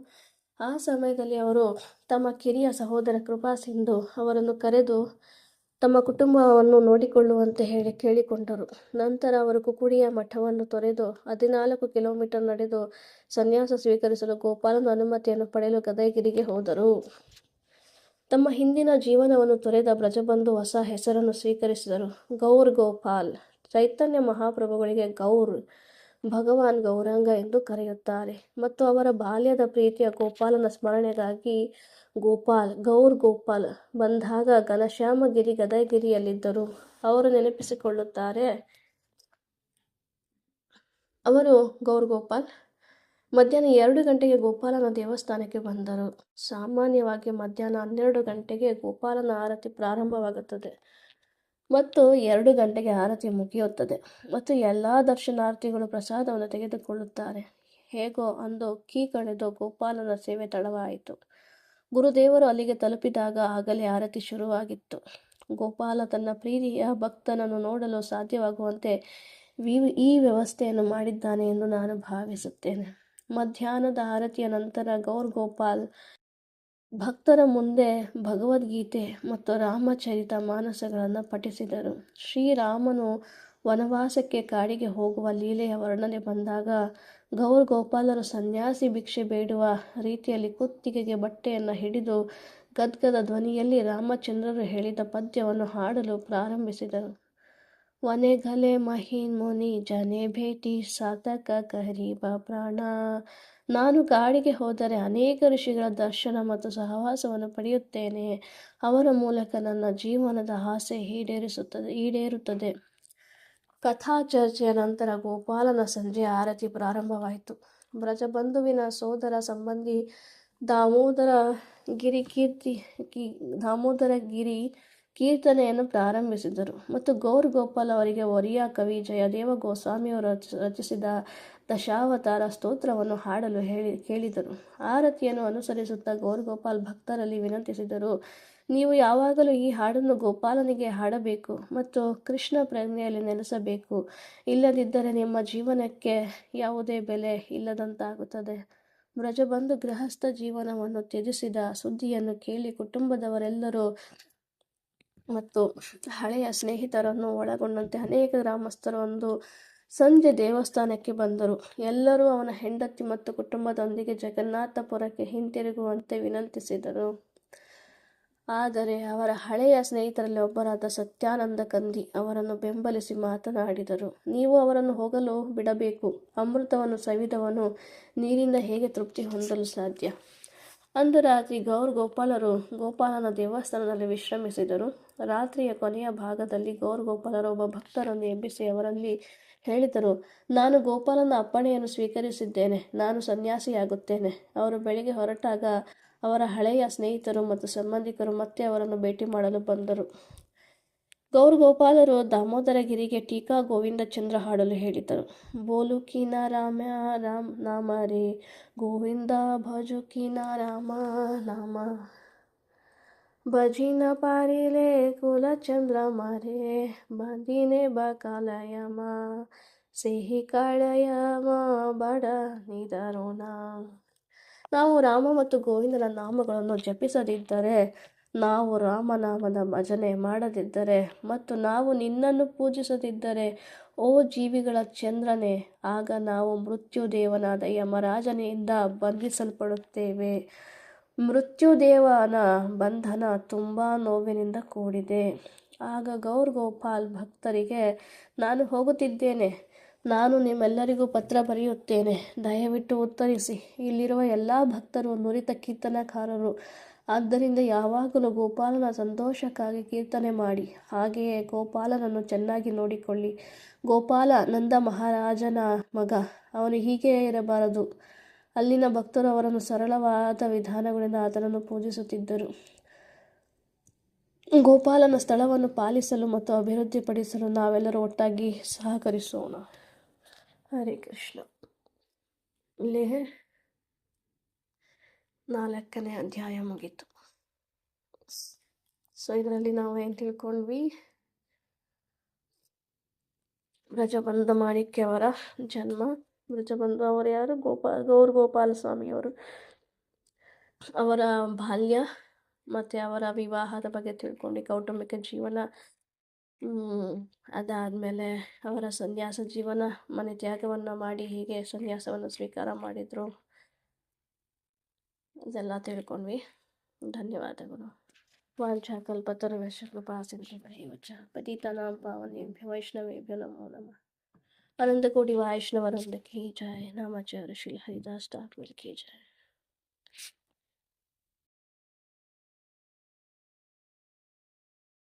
ಆ ಸಮಯದಲ್ಲಿ ಅವರು ತಮ್ಮ ಕಿರಿಯ ಸಹೋದರ ಕೃಪಾ ಸಿಂಧು ಅವರನ್ನು ಕರೆದು ತಮ್ಮ ಕುಟುಂಬವನ್ನು ನೋಡಿಕೊಳ್ಳುವಂತೆ ಕೇಳಿಕೊಂಡರು. ನಂತರ ಅವರು ಕುಕುಡಿಯ ಮಠವನ್ನು ತೊರೆದು 14 ಕಿಲೋಮೀಟರ್ ನಡೆದು ಸನ್ಯಾಸ ಸ್ವೀಕರಿಸಲು ಗೋಪಾಲನ ಅನುಮತಿಯನ್ನು ಪಡೆಯಲು ಗದಗಿರಿಗೆ ಹೋದರು. ತಮ್ಮ ಹಿಂದಿನ ಜೀವನವನ್ನು ತೊರೆದ ಬ್ರಜಬಂಧು ಹೊಸ ಹೆಸರನ್ನು ಸ್ವೀಕರಿಸಿದರು, ಗೌರ್ ಗೋಪಾಲ್. ಚೈತನ್ಯ ಮಹಾಪ್ರಭುಗಳಿಗೆ ಗೌರ್, ಭಗವಾನ್ ಗೌರಾಂಗ ಎಂದು ಕರೆಯುತ್ತಾರೆ ಮತ್ತು ಅವರ ಬಾಲ್ಯದ ಪ್ರೀತಿಯ ಗೋಪಾಲನ ಸ್ಮರಣೆಗಾಗಿ ಗೌರ್ ಗೋಪಾಲ್ ಬಂದಾಗ ಘನಶ್ಯಾಮಗಿರಿ ಗದಗಿರಿಯಲ್ಲಿದ್ದರು. ಅವರು ನೆನಪಿಸಿಕೊಳ್ಳುತ್ತಾರೆ, ಅವರು ಗೌರ್ ಗೋಪಾಲ್ ಮಧ್ಯಾಹ್ನ 2 ಗಂಟೆಗೆ ಗೋಪಾಲನ ದೇವಸ್ಥಾನಕ್ಕೆ ಬಂದರು. ಸಾಮಾನ್ಯವಾಗಿ ಮಧ್ಯಾಹ್ನ 12 ಗಂಟೆಗೆ ಗೋಪಾಲನ ಆರತಿ ಪ್ರಾರಂಭವಾಗುತ್ತದೆ ಮತ್ತು 2 ಗಂಟೆಗೆ ಆರತಿ ಮುಗಿಯುತ್ತದೆ ಮತ್ತು ಎಲ್ಲ ದರ್ಶನಾರ್ಥಿಗಳು ಪ್ರಸಾದವನ್ನು ತೆಗೆದುಕೊಳ್ಳುತ್ತಾರೆ. ಹೇಗೋ ಅಂದು ಕೀ ಕಳೆದು ಗೋಪಾಲನ ಸೇವೆ ತಡವಾಯಿತು. ಗುರುದೇವರು ಅಲ್ಲಿಗೆ ತಲುಪಿದಾಗ ಆಗಲೇ ಆರತಿ ಶುರುವಾಗಿತ್ತು. ಗೋಪಾಲ ತನ್ನ ಪ್ರೀತಿಯ ಭಕ್ತನನ್ನು ನೋಡಲು ಸಾಧ್ಯವಾಗುವಂತೆ ಈ ವ್ಯವಸ್ಥೆಯನ್ನು ಮಾಡಿದ್ದಾನೆ ಎಂದು ನಾನು ಭಾವಿಸುತ್ತೇನೆ. ಮಧ್ಯಾಹ್ನದ ಆರತಿಯ ನಂತರ ಗೌರ್ ಗೋಪಾಲ್ ಭಕ್ತರ ಮುಂದೆ ಭಗವದ್ಗೀತೆ ಮತ್ತು ರಾಮಚರಿತ ಮಾನಸಗಳನ್ನು ಪಠಿಸಿದರು. ಶ್ರೀರಾಮನು ವನವಾಸಕ್ಕೆ ಕಾಡಿಗೆ ಹೋಗುವ ಲೀಲೆಯ ವರ್ಣನೆ ಬಂದಾಗ ಗೌರ್ ಗೋಪಾಲರು ಸನ್ಯಾಸಿ ಭಿಕ್ಷೆ ಬೇಡುವ ರೀತಿಯಲ್ಲಿ ಕುತ್ತಿಗೆಗೆ ಬಟ್ಟೆಯನ್ನು ಹಿಡಿದು ಗದ್ಗದ ಧ್ವನಿಯಲ್ಲಿ ರಾಮಚಂದ್ರರು ಹೇಳಿದ ಪದ್ಯವನ್ನು ಹಾಡಲು ಪ್ರಾರಂಭಿಸಿದರು. ವನೆಗಲೆ ಮಹೀನ್ ಮುನಿ ಜನೆ ಭೇಟಿ ಸಾತಕ ಕರೀಬ ಪ್ರಾಣ. ನಾನು ಕಾಡಿಗೆ ಹೋದರೆ ಅನೇಕ ಋಷಿಗಳ ದರ್ಶನ ಮತ್ತು ಸಹವಾಸವನ್ನು ಪಡೆಯುತ್ತೇನೆ. ಅವರ ಮೂಲಕ ನನ್ನ ಜೀವನದ ಆಸೆ ಈಡೇರುತ್ತದೆ. ಕಥಾ ಚರ್ಚೆಯ ನಂತರ ಗೋಪಾಲನ ಸಂಜೆ ಆರತಿ ಪ್ರಾರಂಭವಾಯಿತು. ಬ್ರಜಬಂಧುವಿನ ಸೋದರ ಸಂಬಂಧಿ ದಾಮೋದರ ಗಿರಿ ಕೀರ್ತನೆಯನ್ನು ಪ್ರಾರಂಭಿಸಿದರು ಮತ್ತು ಗೌರ್ ಗೋಪಾಲ್ ಅವರಿಗೆ ಒರಿಯಾ ಕವಿ ಜಯದೇವ ಗೋಸ್ವಾಮಿಯವರು ರಚಿಸಿದ ದಶಾವತಾರ ಸ್ತೋತ್ರವನ್ನು ಹಾಡಲು ಕೇಳಿದರು. ಆರತಿಯನ್ನು ಅನುಸರಿಸುತ್ತಾ ಗೌರ್ ಗೋಪಾಲ್ ಭಕ್ತರಲ್ಲಿ ವಿನಂತಿಸಿದರು, ನೀವು ಯಾವಾಗಲೂ ಈ ಹಾಡನ್ನು ಗೋಪಾಲನಿಗೆ ಹಾಡಬೇಕು ಮತ್ತು ಕೃಷ್ಣ ಪ್ರಜ್ಞೆಯಲ್ಲಿ ನೆಲೆಸಬೇಕು. ಇಲ್ಲದಿದ್ದರೆ ನಿಮ್ಮ ಜೀವನಕ್ಕೆ ಯಾವುದೇ ಬೆಲೆ ಇಲ್ಲದಂತಾಗುತ್ತದೆ. ಬ್ರಜಬಂಧು ಗೃಹಸ್ಥ ಜೀವನವನ್ನು ತ್ಯಜಿಸಿದ ಸುದ್ದಿಯನ್ನು ಕೇಳಿ ಕುಟುಂಬದವರೆಲ್ಲರೂ ಮತ್ತು ಹಳೆಯ ಸ್ನೇಹಿತರನ್ನು ಒಳಗೊಂಡಂತೆ ಅನೇಕ ಗ್ರಾಮಸ್ಥರು ಒಂದು ಸಂಜೆ ದೇವಸ್ಥಾನಕ್ಕೆ ಬಂದರು. ಎಲ್ಲರೂ ಅವನ ಹೆಂಡತಿ ಮತ್ತು ಕುಟುಂಬದೊಂದಿಗೆ ಜಗನ್ನಾಥಪುರಕ್ಕೆ ಹಿಂತಿರುಗುವಂತೆ ವಿನಂತಿಸಿದರು. ಆದರೆ ಅವರ ಹಳೆಯ ಸ್ನೇಹಿತರಲ್ಲಿ ಒಬ್ಬರಾದ ಸತ್ಯಾನಂದ ಕಂದಿ ಅವರನ್ನು ಬೆಂಬಲಿಸಿ ಮಾತನಾಡಿದರು. ನೀವು ಅವರನ್ನು ಹೋಗಲು ಬಿಡಬೇಕು. ಅಮೃತವನ್ನು ಸವಿದವನು ನೀರಿಂದ ಹೇಗೆ ತೃಪ್ತಿ ಹೊಂದಲು ಸಾಧ್ಯ? ಅಂದು ರಾತ್ರಿ ಗೌರ್ ಗೋಪಾಲರು ಗೋಪಾಲನ ದೇವಸ್ಥಾನದಲ್ಲಿ ವಿಶ್ರಮಿಸಿದರು. ರಾತ್ರಿಯ ಕೊನೆಯ ಭಾಗದಲ್ಲಿ ಗೌರ್ ಗೋಪಾಲರು ಒಬ್ಬ ಭಕ್ತರನ್ನು ಎಬ್ಬಿಸಿ ಅವರಲ್ಲಿ ಹೇಳಿದರು, ನಾನು ಗೋಪಾಲನ ಅಪ್ಪಣೆಯನ್ನು ಸ್ವೀಕರಿಸಿದ್ದೇನೆ, ನಾನು ಸನ್ಯಾಸಿಯಾಗುತ್ತೇನೆ. ಅವರು ಬೆಳಿಗ್ಗೆ ಹೊರಟಾಗ ಅವರ ಹಳೆಯ ಸ್ನೇಹಿತರು ಮತ್ತು ಸಂಬಂಧಿಕರು ಮತ್ತೆ ಅವರನ್ನು ಭೇಟಿ ಮಾಡಲು ಬಂದರು. ಗೌರ್ ಗೋಪಾಲರು ದಾಮೋದರಗಿರಿಗೆ ಟೀಕಾ ಗೋವಿಂದ ಚಂದ್ರ ಹಾಡಲು ಹೇಳಿದರು. ಬೋಲು ಕಿನ ರಾಮ ನಾಮ ರೇ ಗೋವಿಂದ ಭಜು ಕಿನ ರಾಮ ನಾಮ ಭಜಿನ ಪಾರಿಲೆ ಕುಲ ಚಂದ್ರ ಮಾರೆ ಬಂದಿನೆ ಬಕಾಲಯಮ ಸೇಹಿ ಕಾಳಯಮ ಬಡ ನಿದರೋಣ. ನಾವು ರಾಮ ಮತ್ತು ಗೋವಿಂದನ ನಾಮಗಳನ್ನು ಜಪಿಸದಿದ್ದರೆ, ನಾವು ರಾಮನಾಮದ ಭಜನೆ ಮಾಡದಿದ್ದರೆ ಮತ್ತು ನಾವು ನಿನ್ನನ್ನು ಪೂಜಿಸದಿದ್ದರೆ, ಓ ಜೀವಿಗಳ ಚಂದ್ರನೇ, ಆಗ ನಾವು ಮೃತ್ಯುದೇವನಾದ ಯಮರಾಜನಿಂದ ಬಂಧಿಸಲ್ಪಡುತ್ತೇವೆ. ಮೃತ್ಯುದೇವನ ಬಂಧನ ತುಂಬ ನೋವಿನಿಂದ ಕೂಡಿದೆ. ಆಗ ಗೌರ್ ಗೋಪಾಲ್ ಭಕ್ತರಿಗೆ, ನಾನು ಹೋಗುತ್ತಿದ್ದೇನೆ, ನಾನು ನಿಮ್ಮೆಲ್ಲರಿಗೂ ಪತ್ರ ಬರೆಯುತ್ತೇನೆ, ದಯವಿಟ್ಟು ಉತ್ತರಿಸಿ. ಇಲ್ಲಿರುವ ಎಲ್ಲ ಭಕ್ತರು ನುರಿತ ಕೀರ್ತನಕಾರರು, ಆದ್ದರಿಂದ ಯಾವಾಗಲೂ ಗೋಪಾಲನ ಸಂತೋಷಕ್ಕಾಗಿ ಕೀರ್ತನೆ ಮಾಡಿ. ಹಾಗೆಯೇ ಗೋಪಾಲನನ್ನು ಚೆನ್ನಾಗಿ ನೋಡಿಕೊಳ್ಳಿ. ಗೋಪಾಲ ನಂದ ಮಹಾರಾಜನ ಮಗ, ಅವನು ಹೀಗೆ ಇರಬಾರದು. ಅಲ್ಲಿನ ಭಕ್ತರು ಅವರನ್ನು ಸರಳವಾದ ವಿಧಾನಗಳಿಂದ ಆತನನ್ನು ಪೂಜಿಸುತ್ತಿದ್ದರು. ಗೋಪಾಲನ ಸ್ಥಳವನ್ನು ಪಾಲಿಸಲು ಮತ್ತು ಅಭಿವೃದ್ಧಿಪಡಿಸಲು ನಾವೆಲ್ಲರೂ ಒಟ್ಟಾಗಿ ಸಹಕರಿಸೋಣ. ಹರೇ ಕೃಷ್ಣ. ಇಲ್ಲಿ 4ನೇ ಅಧ್ಯಾಯ ಮುಗೀತು. ಸೊ ಇದರಲ್ಲಿ ನಾವು ಏನು ತಿಳ್ಕೊಂಡ್ವಿ? ಬ್ರಜಬಂಧು ಮಾಣಿಕ್ಯ ಅವರ ಜನ್ಮ. ಬ್ರಜಬಂಧು ಅವರು ಯಾರು? ಗೌರ್ ಗೋಪಾಲ ಸ್ವಾಮಿಯವರು. ಅವರ ಬಾಲ್ಯ ಮತ್ತು ಅವರ ವಿವಾಹದ ಬಗ್ಗೆ ತಿಳ್ಕೊಂಡು, ಕೌಟುಂಬಿಕ ಜೀವನ, ಅದಾದಮೇಲೆ ಅವರ ಸನ್ಯಾಸ ಜೀವನ, ಮನೆ ತ್ಯಾಗವನ್ನು ಮಾಡಿ ಹೀಗೆ ಸನ್ಯಾಸವನ್ನು ಸ್ವೀಕಾರ ಮಾಡಿದರು, ಇದೆಲ್ಲ ತಿಳ್ಕೊಂಡ್ವಿ. ಧನ್ಯವಾದಗಳು. ವಾಂಛಾಕಲ್ಪತರುಭ್ಯಶ್ಚ ಕೃಪಾಸಿಂಧುಭ್ಯೇವ ಚ ಪತಿತಾನಾಂ ಪಾವನೇಭ್ಯೋ ವೈಷ್ಣವೇಭ್ಯೋ ನಮೋ ನಮಃ. अनंत कोटि वैष्णव वृंद की जय. नामाचार्य श्री हरिदास ठाकुर की जय.